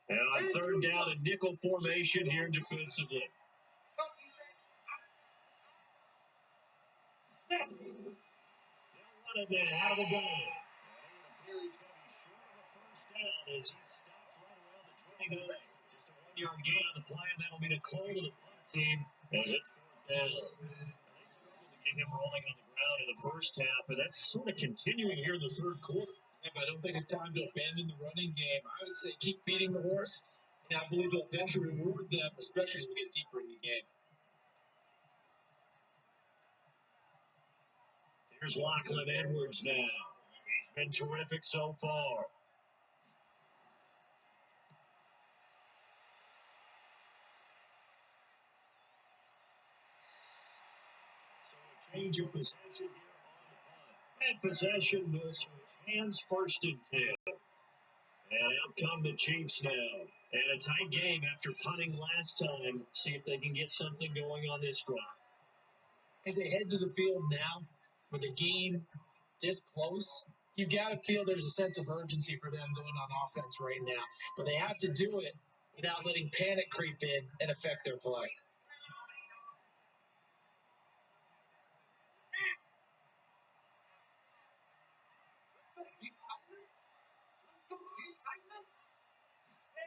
And on 3rd down, a nickel formation here defensively. They'll run it now out of the gun. He's going to be short of the 1st down as he stops right around the 29. Just a 1-yard gain on the play, and that'll mean a call to the punt team as it's 4th down. Get him rolling on the ground in the first half, and that's sort of continuing here in the 3rd quarter. Yeah, but I don't think it's time to abandon the running game. I would say keep beating the horse, and I believe it'll eventually reward them, especially as we get deeper in the game. Here's Lachlan Edwards now. He's been terrific so far. So a change of possession here on the punt. And possession will switch hands 1st and 10. And out come the Chiefs now. And a tight game after punting last time. See if they can get something going on this drive. As they head to the field now, with the game this close, you've got to feel there's a sense of urgency for them going on offense right now. But they have to do it without letting panic creep in and affect their play.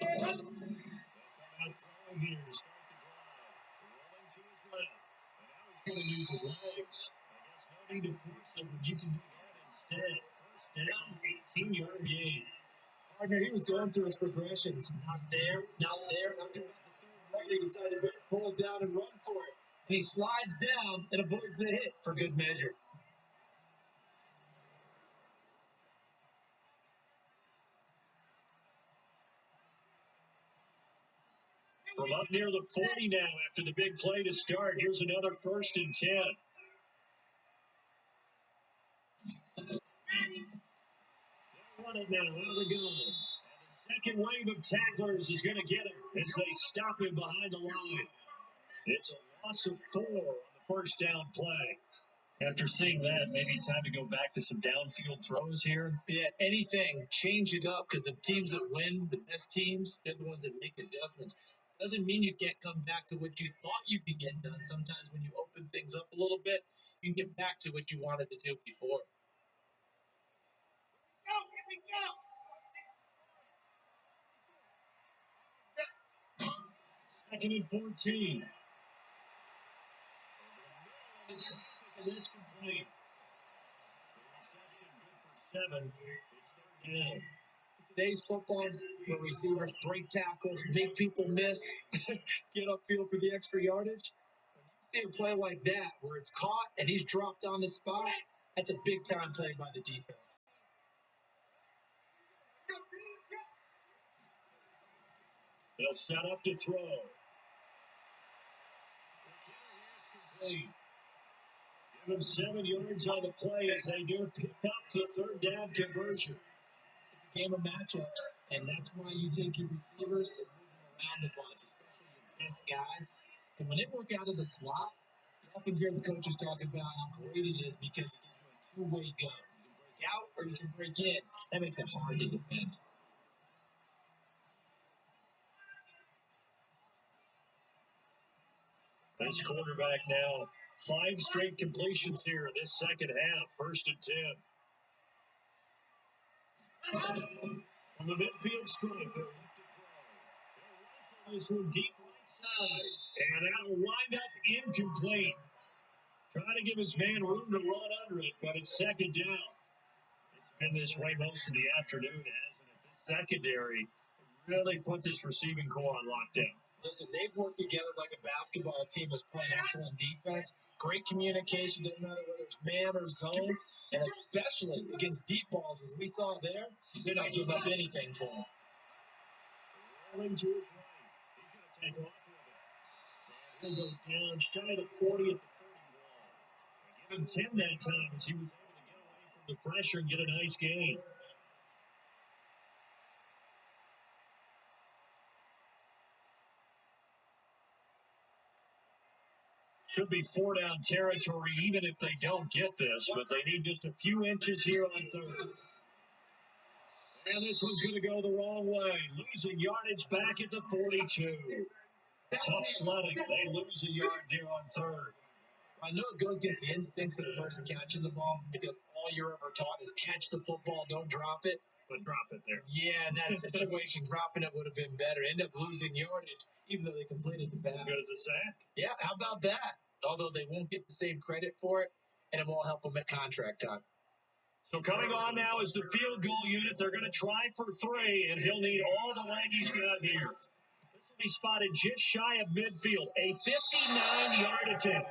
Here, start the drive. Rolling to his left. And now he's going to use his legs. I guess no need to force him. You can do that instead. 1st down, 18-yard gain. Partner, he was going through his progressions. Not there, not there, not there. He decided to pull it down and run for it. And he slides down and avoids the hit for good measure. From up near the 40 now after the big play to start, here's another 1st and 10. They'll run it now out of the gun. And the second wave of tacklers is going to get him as they stop him behind the line. It's a loss of 4 on the 1st down play. After seeing that, maybe time to go back to some downfield throws here. Yeah, anything. Change it up because the teams that win, the best teams, they're the ones that make adjustments. Doesn't mean you can't come back to what you thought you could get done. Sometimes when you open things up a little bit, you can get back to what you wanted to do before. Second and 14. And that's complete. Reception good for 7. It's 3rd down. Today's football, where receivers break tackles, make people miss, get upfield for the extra yardage. When you see a play like that, where it's caught and he's dropped on the spot, that's a big-time play by the defense. They'll set up to throw. Give him 7 yards on the play as they do pick up the 3rd down conversion. It's a game of matchups, and that's why you take your receivers and move them around the bunch, especially your best guys. And when they work out of the slot, you often hear the coaches talk about how great it is because it gives you a two-way go. You can break out or you can break in. That makes it hard to defend. This quarterback now, 5 straight completions here in this second half, 1st and 10. From the midfield stripe, this one deep right side, and that'll wind up incomplete. Trying to give his man room to run under it, but it's second down. It's been this way most of the afternoon, hasn't it? This secondary really put this receiving core on lockdown. Listen, they've worked together like a basketball team that's playing excellent defense. Great communication, doesn't matter whether it's man or zone, and especially against deep balls, as we saw there, they're not giving up anything to them. Rolling to his right. He's going to take off with it. He'll go down shy of 40 at the 31. Give him 10 that time as he was able to get away from the pressure and get a nice gain. Could be 4-down territory even if they don't get this, but they need just a few inches here on third. And this one's going to go the wrong way, losing yardage back at the 42. Tough sledding. They lose a yard there on third. I know it goes against the instincts of the person catching the ball because all you're ever taught is catch the football, don't drop it. But drop it there. Yeah, in that situation, dropping it would have been better. End up losing yardage, even though they completed the pass. As good as a sack. Yeah, how about that? Although they won't get the same credit for it, and it won't help them at contract time. So coming on now is the field goal unit. They're going to try for 3, and he'll need all the leg he's got here. This will be spotted just shy of midfield. A 59-yard attempt.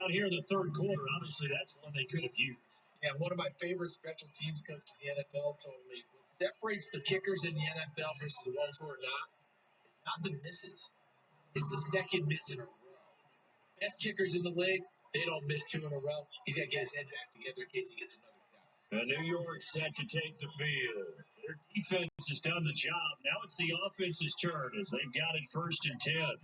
Down here in the third quarter, obviously that's one they could have used. Yeah, one of my favorite special teams coaches in the NFL told me what separates the kickers in the NFL versus the ones who are not the misses. It's the second miss in a row. Best kickers in the league, they don't miss 2 in a row. He's got to get his head back together in case he gets another shot. New York set to take the field. Their defense has done the job. Now it's the offense's turn as they've got it 1st and 10.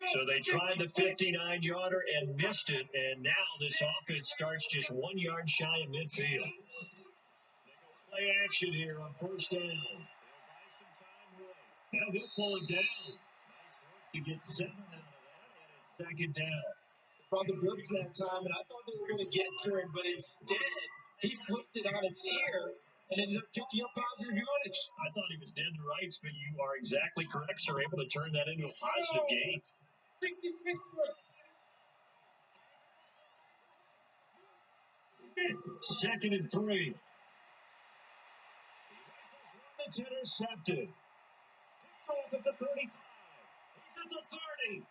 So they tried the 59-yarder and missed it, and now this offense starts just 1 yard shy of midfield. They go play action here on 1st down. Now he'll pull it down. Nice work to get 7 out of that, and it's 2nd down. Brought the blitz that time, and I thought they were going to get to him, but instead, he flipped it on its ear and ended up picking up positive yardage. I thought he was dead to rights, but you are exactly correct, sir. Able to turn that into a positive gain. 2nd and 3. It's intercepted. Picked off at the 35. He's at the 30.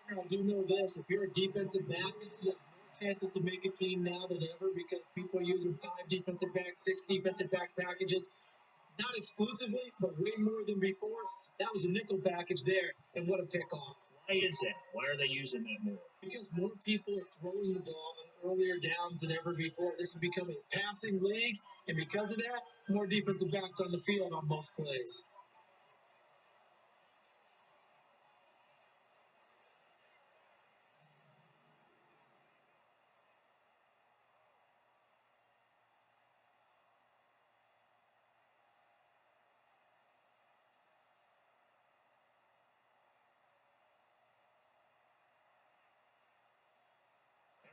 10. I do know this. If you're a defensive back, you have more chances to make a team now than ever because people are using 5 defensive backs, 6 defensive back packages. Not exclusively, but way more than before. That was a nickel package there, and what a pickoff. Why is that? Why are they using that more? Because more people are throwing the ball on earlier downs than ever before. This has become a passing league, and because of that, more defensive backs on the field on most plays.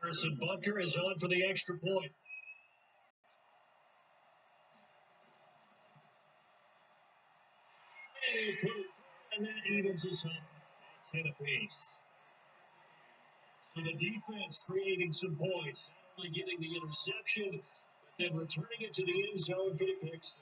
Harrison Butker is on for the extra point. And that evens us up at 10 apiece. So the defense creating some points, not only getting the interception, but then returning it to the end zone for the pick six.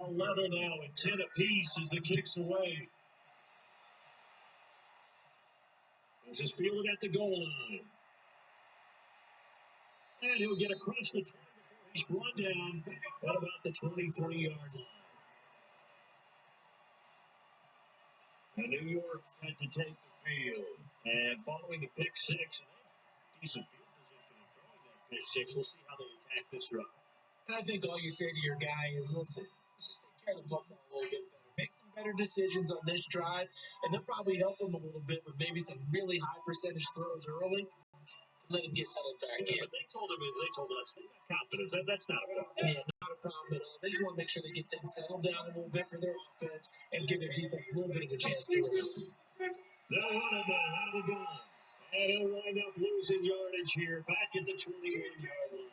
11 now and 10 apiece as the kick's away. This is fielded at the goal line. And he'll get across the 20 before he's brought down at about the 23-yard line. And New York set to take the field. And following the pick six, decent field position in throwing that pick six. We'll see how they attack this drive. And I think all you say to your guy is, listen, let's just take care of the football a little bit better. Make some better decisions on this drive, and they'll probably help him a little bit with maybe some really high percentage throws early to let him get settled back in. But they told us they got confidence. That's not a problem. Yeah, not a problem at all. They just want to make sure they get things settled down a little bit for their offense and give their defense a little bit of a chance to rest. They'll run it now out of the gun. And he'll wind up losing yardage here back at the 21-yard line.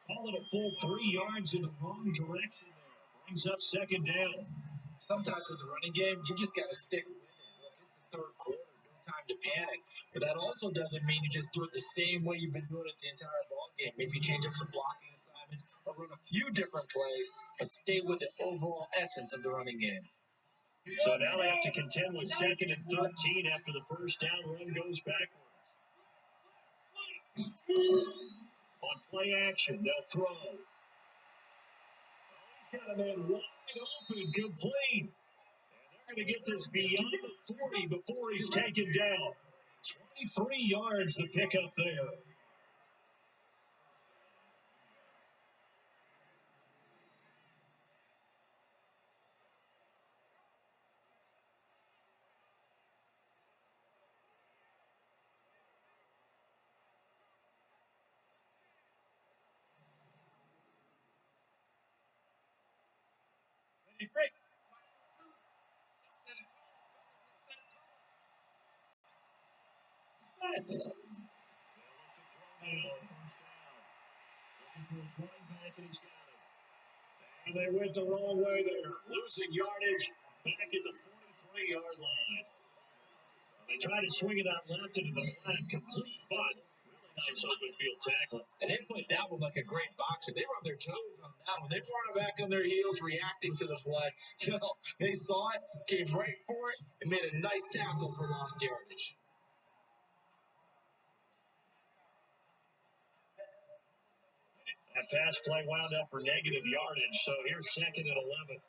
Call it a full 3 yards in the wrong direction there. Brings up second down. Sometimes with the running game, you just got to stick with it. Look, it's the third quarter. No time to panic. But that also doesn't mean you just do it the same way you've been doing it the entire ball game. Maybe you change up some blocking assignments or run a few different plays, but stay with the overall essence of the running game. So now they have to contend with 2nd and 13 after the first down run goes backwards. On play action, they'll throw. He's got a man wide open, complete. And they're going to get this beyond the 40 before he's taken down. 23 yards to pick up there. Break. And they went the wrong way there. Losing yardage back at the 43-yard line. They tried to swing it out left into the flat, complete, but really nice open field tackle. And they played that one like a great boxer. They were on their toes on that one. They weren't back on their heels reacting to the play. You know, they saw it, came right for it, and made a nice tackle for lost yardage. That pass play wound up for negative yardage, so here's 2nd and 11.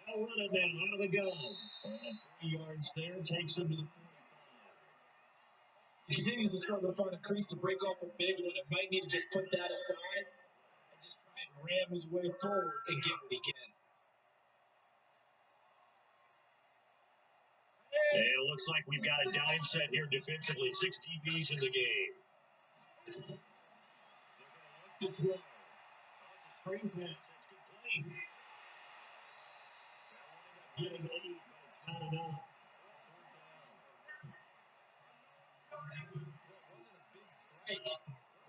They'll run it now out of the gun. 3 yards there, takes him to the 45. He continues to struggle to find a crease to break off a big one. It might need to just put that aside and just try and ram his way forward and get what he can. And it looks like we've got a dime set here defensively. 6 DBs in the game. They're going to look to throw. It's a screen pass. It's complete. They'll wind up getting 8, but it's not enough.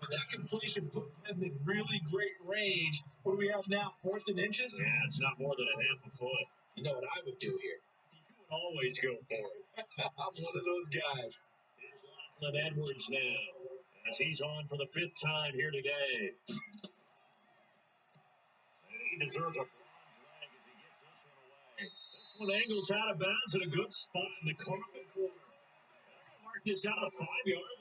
But that completion put them in really great range. What do we have now? 4th and inches? Yeah, it's not more than a half a foot. You know what I would do here? You would always go for it. I'm one of those guys. It's Lachlan Edwards now, as he's on for the 5th time here today. And he deserves a bronze leg as he gets this one away. This one angles out of bounds in a good spot in the coffin corner. Mark this out a 5-yard line.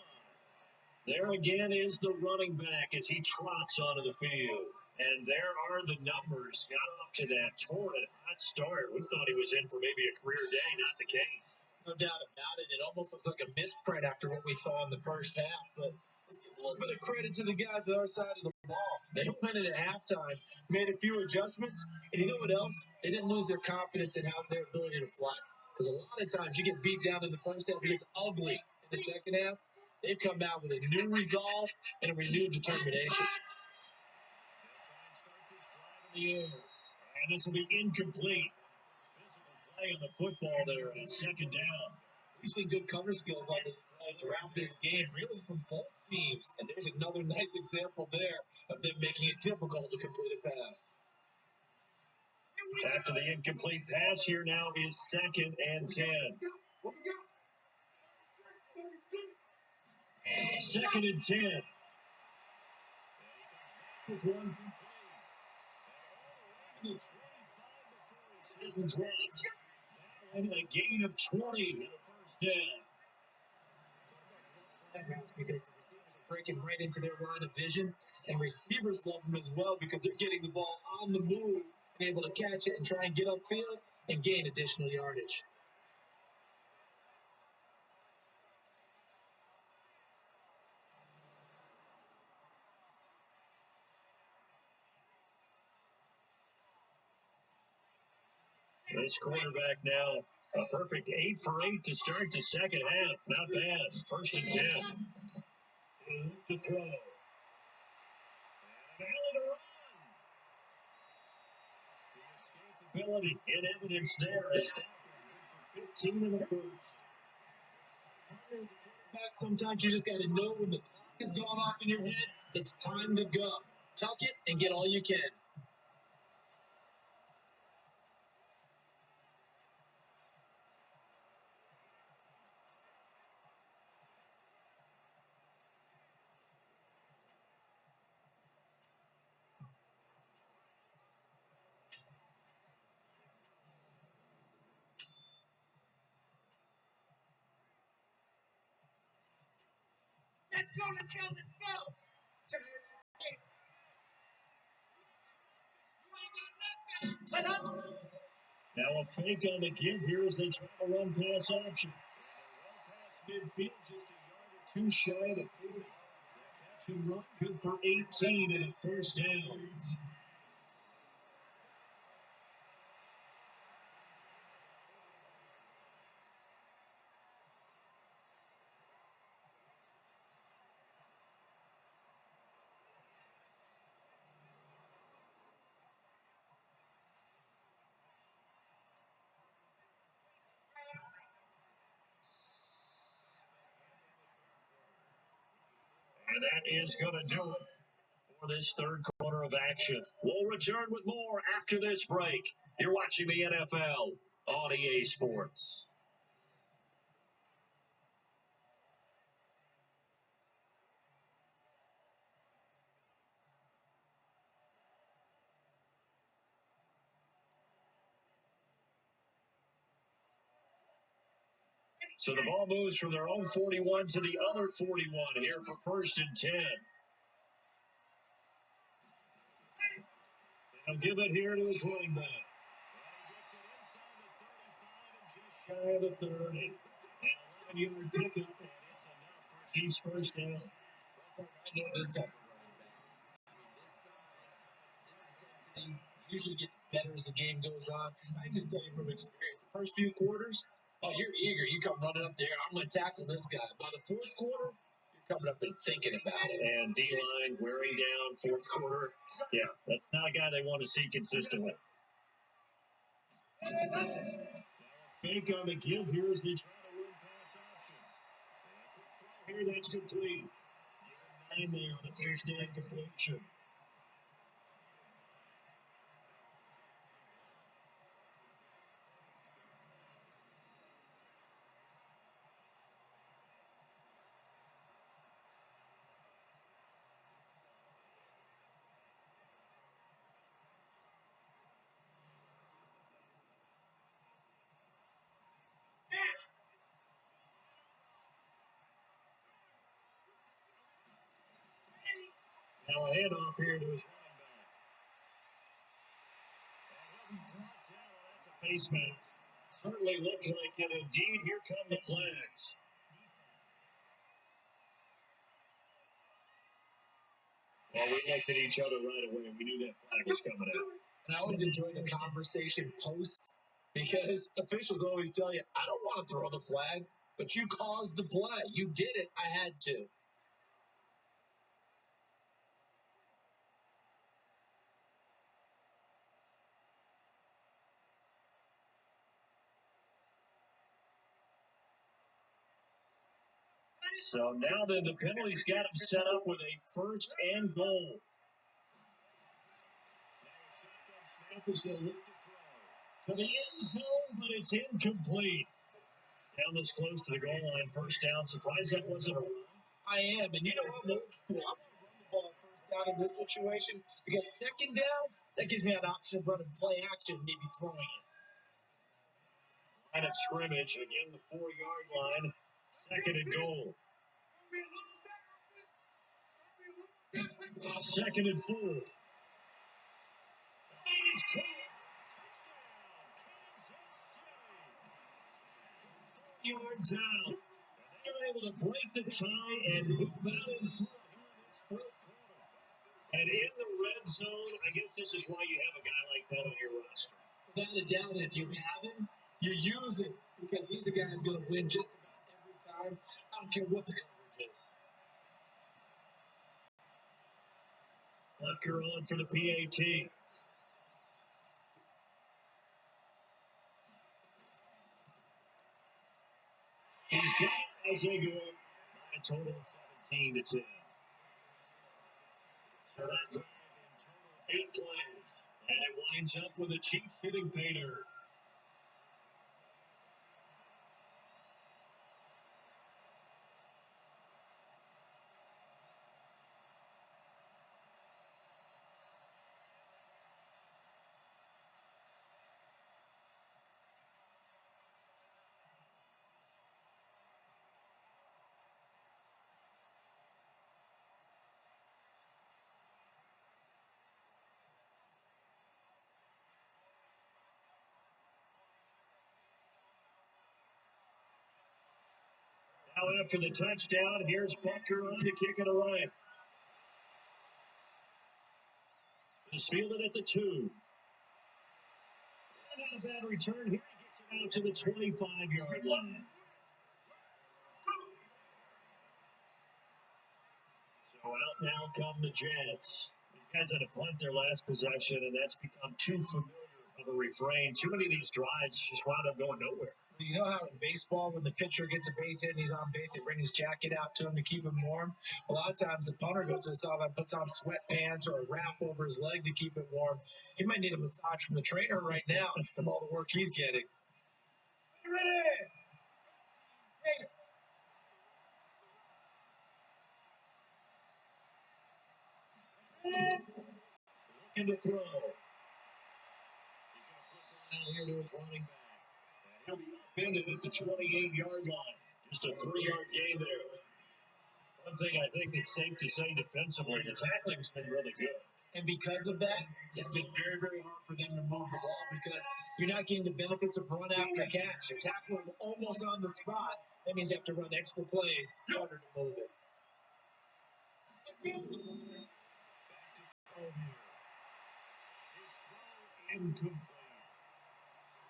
There again is the running back as he trots onto the field. And there are the numbers. Got off to that torrid hot start. We thought he was in for maybe a career day, not the case. No doubt about it. It almost looks like a misprint after what we saw in the first half. But let's give a little bit of credit to the guys on our side of the ball. They went in at halftime, made a few adjustments, and you know what else? They didn't lose their confidence in how their ability to play. Because a lot of times you get beat down in the first half, it gets ugly in the second half. They've come out with a new resolve and a renewed determination. And this will be incomplete. Physical play on the football there on 2nd down. We've seen good cover skills on display throughout this game, really from both teams. And there's another nice example there of them making it difficult to complete a pass. After the incomplete pass, here now is 2nd and 10. 2nd and 10. with one complete. And dropped. And a gain of 20 and a first down. Because the receivers are breaking right into their line of vision, and receivers love them as well because they're getting the ball on the move and able to catch it and try and get upfield and gain additional yardage. This quarterback now, a perfect 8 for 8 to start the second half. Not bad. First and 10. To throw. And to run. The escapability in evidence there. As 15 in the first. Sometimes you just got to know when the clock is going off in your head, it's time to go. Tuck it and get all you can. Let's go, let's go, let's go. Now a fake on the give here as they try to run pass option. Midfield just a yard or two shy of the 40. Catch and run good for 18 and a first down. And that is going to do it for this third quarter of action. We'll return with more after this break. You're watching the NFL on EA Sports. So the ball moves from their own 41 to the other 41 here for first and 10. They'll give it here to his running back. Just shy of the 30. And 11-yard pickup, and it's enough for Chiefs first down. I know this type of running back. This intensity usually gets better as the game goes on. I just tell you from experience, the first few quarters, oh, you're eager. You come running up there. I'm going to tackle this guy. By the fourth quarter, you're coming up and thinking about it. And D-line wearing down fourth quarter. Yeah, that's not a guy they want to see consistently. Fake on the give here as they try to run pass option. Here, that's complete. 9 there on the first down completion. Now a handoff here to his running back. That's a face mask. Certainly looks like it. Indeed, here come the flags. Well, we looked at each other right away. We knew that flag was coming out. And I always enjoy the conversation post because officials always tell you, I don't want to throw the flag, but you caused the play. You did it. I had to. So now then, the penalty's got him set up with a first and goal. Snap is going to look to the end zone, but it's incomplete. Down this close to the goal line, first down. Surprised that wasn't a run. I am, and you know I'm old school. I'm going to run the ball first down in this situation because second down, that gives me an option of running play action, maybe throwing it. Line of scrimmage, again the 4-yard line, second and goal. Second and 4. He's caught. Yards out. They were able to break the tie and move out in front here in this fourth quarter. And in the red zone, I guess this is why you have a guy like that on your roster. Without a doubt, and if you have him, you use it because he's the guy who's going to win just about every time. I don't care what the coverage is. Tucker on for the PAT. He's got as they go by a total of 17-10. So that's 8 plays. And it winds up with a Chiefs hitting pay dirt. Now after the touchdown, here's Bucker on to kick it away. He's fielded at the 2. And not a bad return here. He gets it out to the 25-yard line. So out now come the Jets. These guys had to punt their last possession, and that's become too familiar of a refrain. Too many of these drives just wound up going nowhere. You know how in baseball, when the pitcher gets a base hit and he's on base, they bring his jacket out to him to keep him warm? A lot of times the punter goes to the sideline, puts on sweatpants or a wrap over his leg to keep it warm. He might need a massage from the trainer right now from all the work he's getting. Looking to throw. He's going to flip it out here to his running back. And he'll be offended at the 28-yard line. Just a 3-yard gain there. One thing I think that's safe to say defensively, the tackling's been really good. And because of that, it's been very, very hard for them to move the ball because you're not getting the benefits of run after catch. You're tackling almost on the spot. That means you have to run extra plays, harder to move it. Incomplete.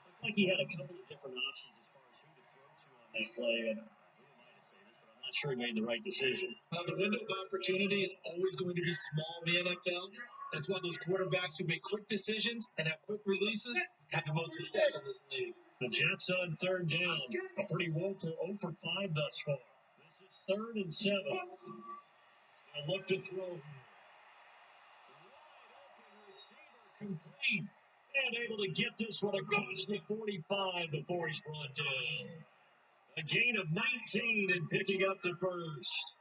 Looked like he had a couple of different options as far as who to throw to on that play. And who am I to say this, but I'm not sure he made the right decision. The window of opportunity is always going to be small in the NFL. That's why those quarterbacks who make quick decisions and have quick releases have the most success in this league. The Jets on third down. A pretty woeful 0 for 5 thus far. This is 3rd and 7. They'll look to throw. Complete. And able to get this one across the 45 before he's brought down. A gain of 19 and picking up the first.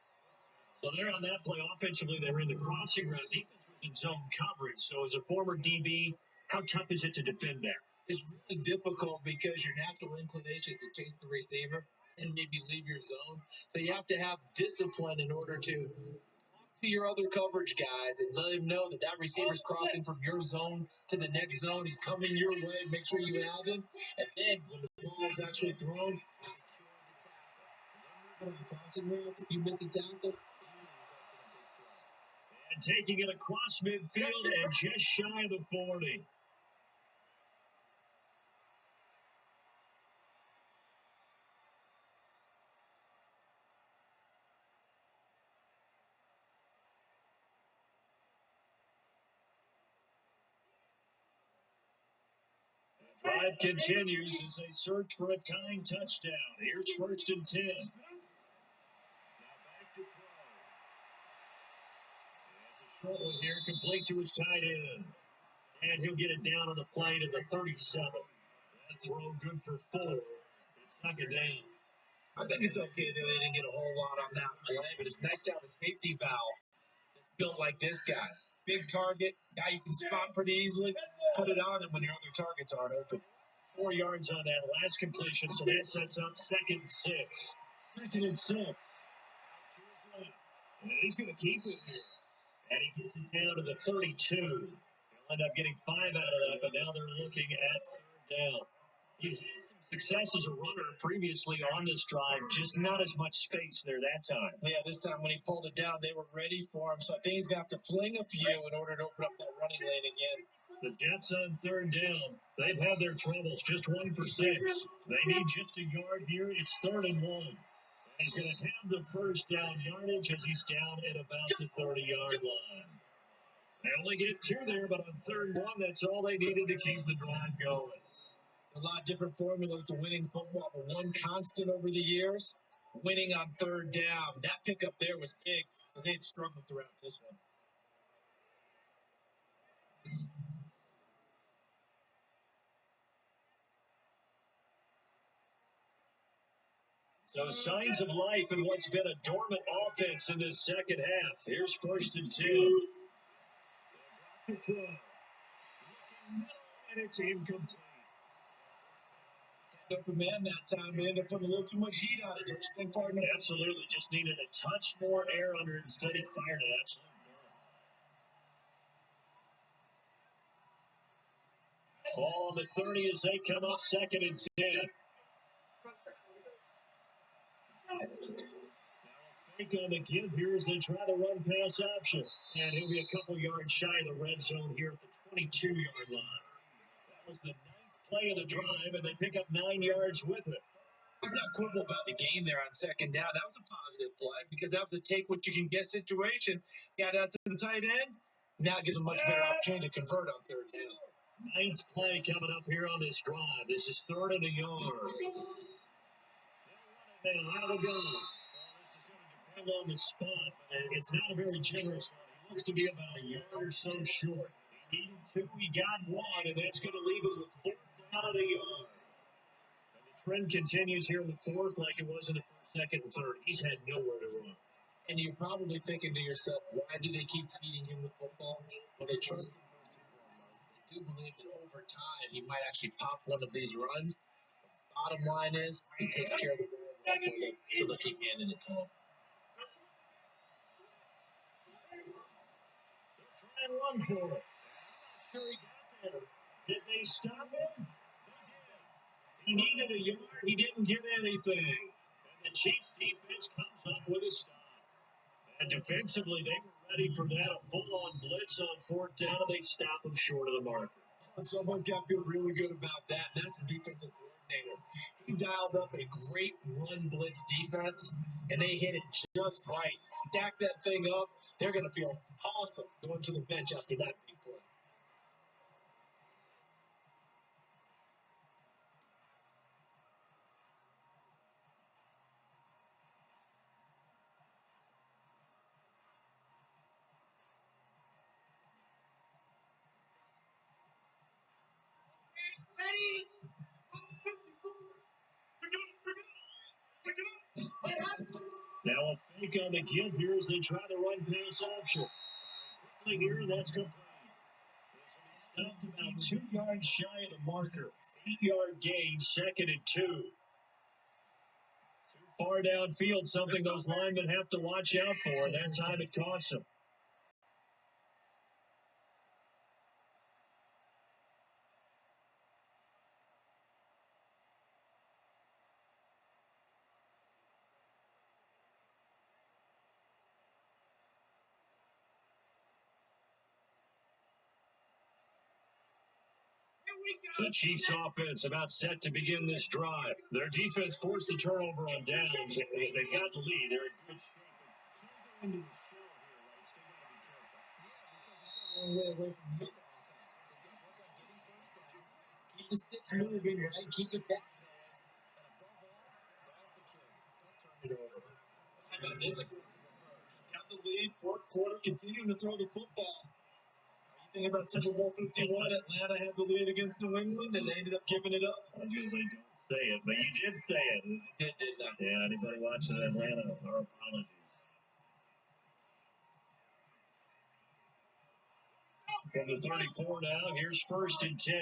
So they're on that play. Offensively, they were in the crossing route. Defense was in zone coverage. So as a former DB, how tough is it to defend there? It's really difficult because your natural inclination is to chase the receiver and maybe leave your zone. So you have to have discipline in order to talk to your other coverage guys and let him know that that receiver's crossing from your zone to the next zone. He's coming your way. Make sure you have him. And then when the ball is actually thrown, secure the tackle. Crossing routes, if you miss a tackle, and taking it across midfield and just shy of the 40. Drive continues as they search for a tying touchdown. Here's 1st and 10. Now back to throw. That's a short one here, complete to his tight end. And he'll get it down on the play to the 37. That throw good for 4. It's knock it down. I think it's okay that they didn't get a whole lot on that play, but it's nice to have a safety valve. built like this guy. Big target, guy you can spot pretty easily. Put it on him when your other targets aren't open. 4 yards on that last completion, so that sets up 2nd and 6. 2nd and 6. And he's going to keep it here. And he gets it down to the 32. He'll end up getting 5 out of that, but now they're looking at 3rd down. He had some success as a runner previously on this drive, just not as much space there that time. Yeah, this time when he pulled it down, they were ready for him. So I think he's going to have to fling a few in order to open up that running lane again. The Jets on 3rd down. They've had their troubles, just 1 for 6. They need just a yard here. It's 3rd and 1. And he's going to have the 1st down yardage as he's down at about the 30-yard line. They only get 2 there, but on 3rd and 1, that's all they needed to keep the drive going. A lot of different formulas to winning football, but one constant over the years, winning on 3rd down. That pickup there was big because they had struggled throughout this one. So signs of life in what's been a dormant offense in this second half. Here's 1st and 10. And it's incomplete. Open man that time, man. They're putting a little too much heat on it. Don't you think, partner? Absolutely. Just needed a touch more air under it. Instead, he fired it absolutely. Ball on the 30 as they come up 2nd and 10. Fake on the give here as they try the run pass option. And he'll be a couple yards shy of the red zone here at the 22-yard line. That was the 9th play of the drive, and they pick up 9 yards with it. He's not quibble about the game there on 2nd down. That was a positive play because that was a take what you can get situation. Got out to the tight end. Now it gives a much better opportunity to convert on 3rd down. 9th play coming up here on this drive. This is 3rd and a yard. Now out of the gun. This is going to depend on the spot. It's not a very generous one. He looks to be about a yard or so short. He needed 2. He got 1, and that's going to leave him with 4th down at a yard. Trend continues here in the 4th like it was in the 1st, 2nd, and 3rd. He's had nowhere to run. And you're probably thinking to yourself, why do they keep feeding him the football? Well, they trust him first and foremost. They do believe that over time he might actually pop one of these runs. Bottom line is he takes care of the ball for them, so they'll keep handing it to him. They'll try and run for it. I'm not sure he got there. Did they stop him? He needed a yard. He didn't get anything. And the Chiefs defense comes up with a stop. And defensively, they were ready for that. A full-on blitz on 4th down, and they stop him short of the marker. Someone's got to feel really good about that. That's the defensive coordinator. He dialed up a great run blitz defense, and they hit it just right. Stack that thing up. They're going to feel awesome going to the bench after that big play. Now a fake on the give here as they try to run pass option. Quickly here, that's complete. Stopped about 2 yards shy of the marker. 8-yard gain, 2nd and 2. Too far downfield, something those linemen have to watch out for. That time it costs them. The Chiefs offense about set to begin this drive. Their defense forced the turnover on downs. They've got the lead. They're in good shape. Can't go into the show here, right? Still got to be careful. Yeah, because it's a long way away from the football on time. So you got to work on getting 1st downs. Keep the sticks moving, right? Keep the pass going. And above all, prosecute. Don't turn it over. How about this aggressive approach? Got the lead, 4th quarter, continuing to throw the football. Thinking about Super Bowl 51, Atlanta had the lead against New England, and they ended up giving it up. I was going to say, don't say it, but you did say it. I didn't I? Yeah, anybody watching Atlanta, our apologies. From the 34 now, here's 1st and 10.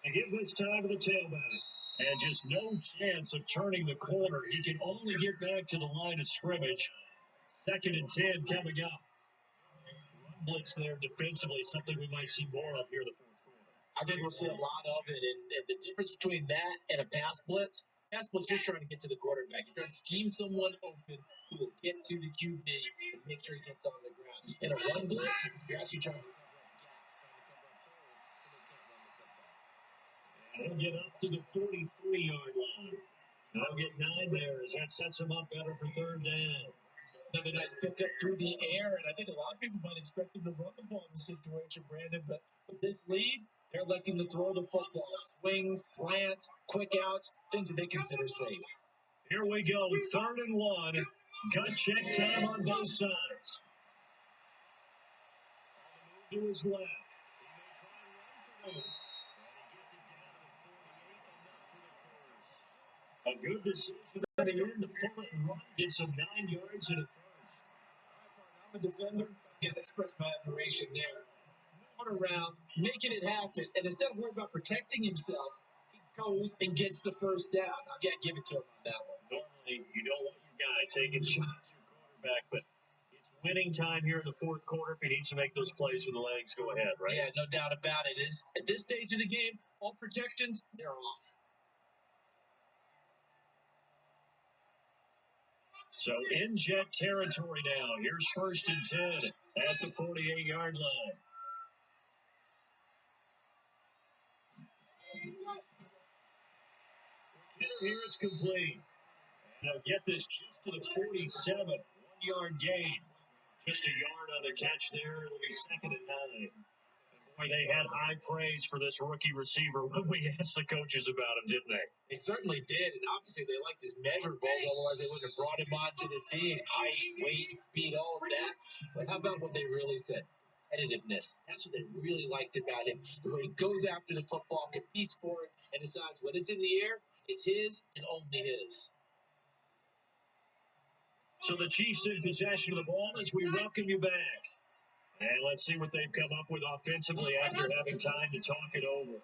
And give this time to the tailback. And just no chance of turning the corner. He can only get back to the line of scrimmage. 2nd and 10 coming up. Run blitz there defensively, something we might see more of here in the 4th quarter. I think we'll see a lot of it. And the difference between that and a pass blitz just trying to get to the quarterback. You're trying to scheme someone open who will get to the QB and make sure he gets on the ground. In a run blitz, you're actually trying to cover up gaps, trying to cover up holes so they can't run the football. And he'll get up to the 43-yard line. They'll get 9 there as that sets him up better for 3rd down. Another nice pickup through the air, and I think a lot of people might expect him to run the ball in this situation, Brandon, but with this lead, they're electing to throw the football. Swings, slants, quick outs, things that they consider safe. Here we go, 3rd and 1. Gut check time on both sides. To his left. He may try and run for this. And he gets it down to the 48, enough for the first. A good decision at the end to pull it and run. Gets him 9 yards in a first. I'm a defender. Got to express my admiration there. Moving around, making it happen, and instead of worrying about protecting himself, he goes and gets the first down. I got to give it to him on that one. Normally, you don't want your guy taking shots at your quarterback, but it's winning time here in the 4th quarter. If he needs to make those plays with the legs, go ahead, right? Yeah, no doubt about it. At this stage of the game, all protections, they're off. So in jet territory now. Here's 1st and 10 at the 48-yard line. Here it's complete. Now get this just to the 47, 1-yard gain. Just a yard on the catch there. It'll be 2nd and 9. Boy, they had high praise for this rookie receiver when we asked the coaches about him, didn't they? They certainly did, and obviously they liked his measurables, otherwise they wouldn't have brought him onto the team. Height, weight, speed, all of that. But how about what they really said? Competitiveness. That's what they really liked about him. The way he goes after the football, competes for it, and decides when it's in the air, it's his and only his. So the Chiefs in possession of the ball as we welcome you back. And let's see what they've come up with offensively after having time to talk it over.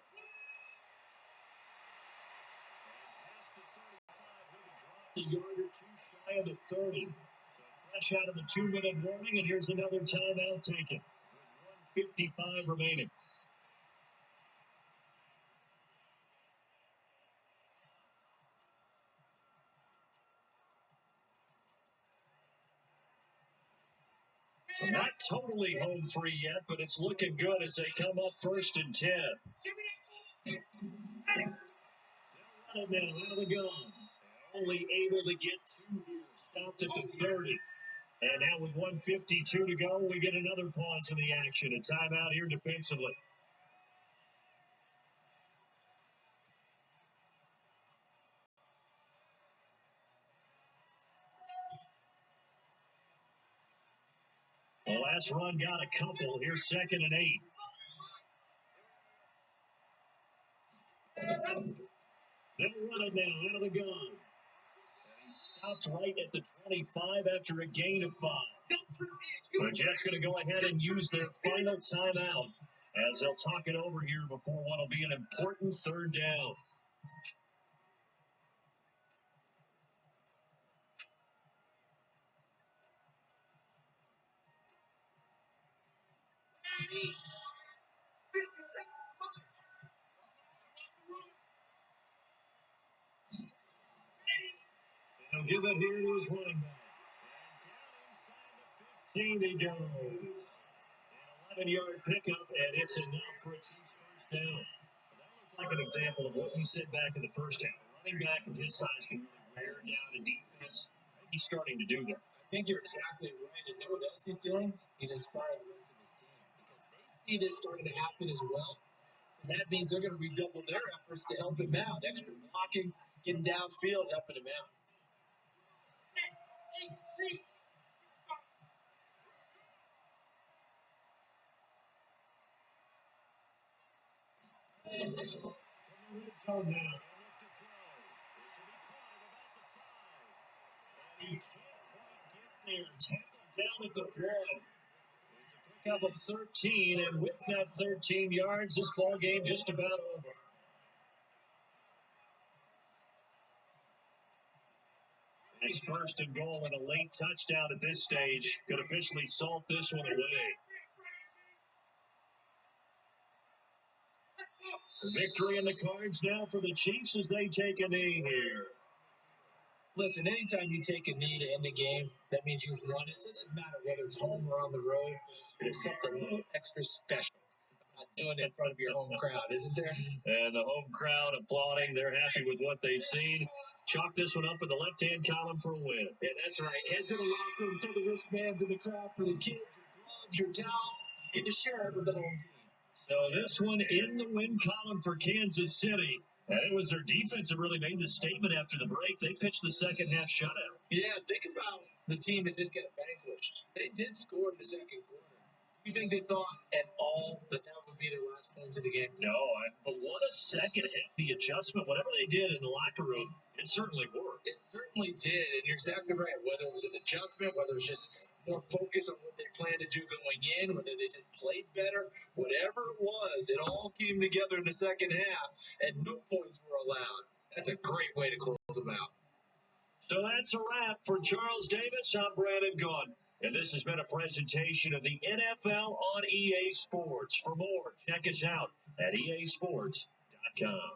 A yard or two shy of the 30. Fresh out of the 2-minute warning, and here's another timeout taken. 1:55 remaining. So not totally home free yet, but it's looking good as they come up 1st and 10. They'll run it now out of the gun. Only able to get 2 here. Stopped at the 30. And now with 1:52 to go, we get another pause in the action. A timeout here defensively. The last run got a couple. Here's 2nd and 8. They'll run it now out of the gun. And he stops right at the 25 after a gain of 5. The Jets going to go ahead and use their final timeout as they'll talk it over here before what will be an important 3rd down. They'll give it here to his running back. And down inside the 15 he goes. An 11-yard pickup, and it's enough for a Chiefs first down. That looked like an example of what you said back in the first half. Running back with his size can really wear down a defense. He's starting to do that. I think you're exactly right. And you know what else he's doing? He's inspiring the rest of his team because they see this starting to happen as well. So that means they're going to redouble their efforts to help him out. Extra blocking, getting downfield, helping him out. Zone now. Tackled down at the 1. It's a pickup of 13, and with that 13 yards, this ball game just about over. It's 1st and goal and a late touchdown at this stage could officially salt this one away. Victory in the cards now for the Chiefs as they take a knee here. Listen, anytime you take a knee to end the game, that means you've won it. So it doesn't matter whether it's home or on the road. There's something a little extra special about doing it in front of your home crowd, isn't there? And the home crowd applauding. They're happy with what they've seen. Chalk this one up in the left-hand column for a win. Yeah, that's right. Head to the locker room, throw the wristbands in the crowd for the kids, your gloves, your towels. Get to share it with the home team. So this one in the win column for Kansas City. And it was their defense that really made the statement after the break. They pitched the second half shutout. Yeah, think about the team that just got vanquished. They did score in the second quarter. You think they thought at all that would be their last points of the game? No, but what a second half. The adjustment, whatever they did in the locker room, it certainly worked. It certainly did, and you're exactly right. Whether it was an adjustment, whether it was just more focus on what they planned to do going in, whether they just played better, whatever it was, it all came together in the second half, and no points were allowed. That's a great way to close them out. So that's a wrap for Charles Davis. I'm Brandon Gunn. And this has been a presentation of the NFL on EA Sports. For more, check us out at easports.com.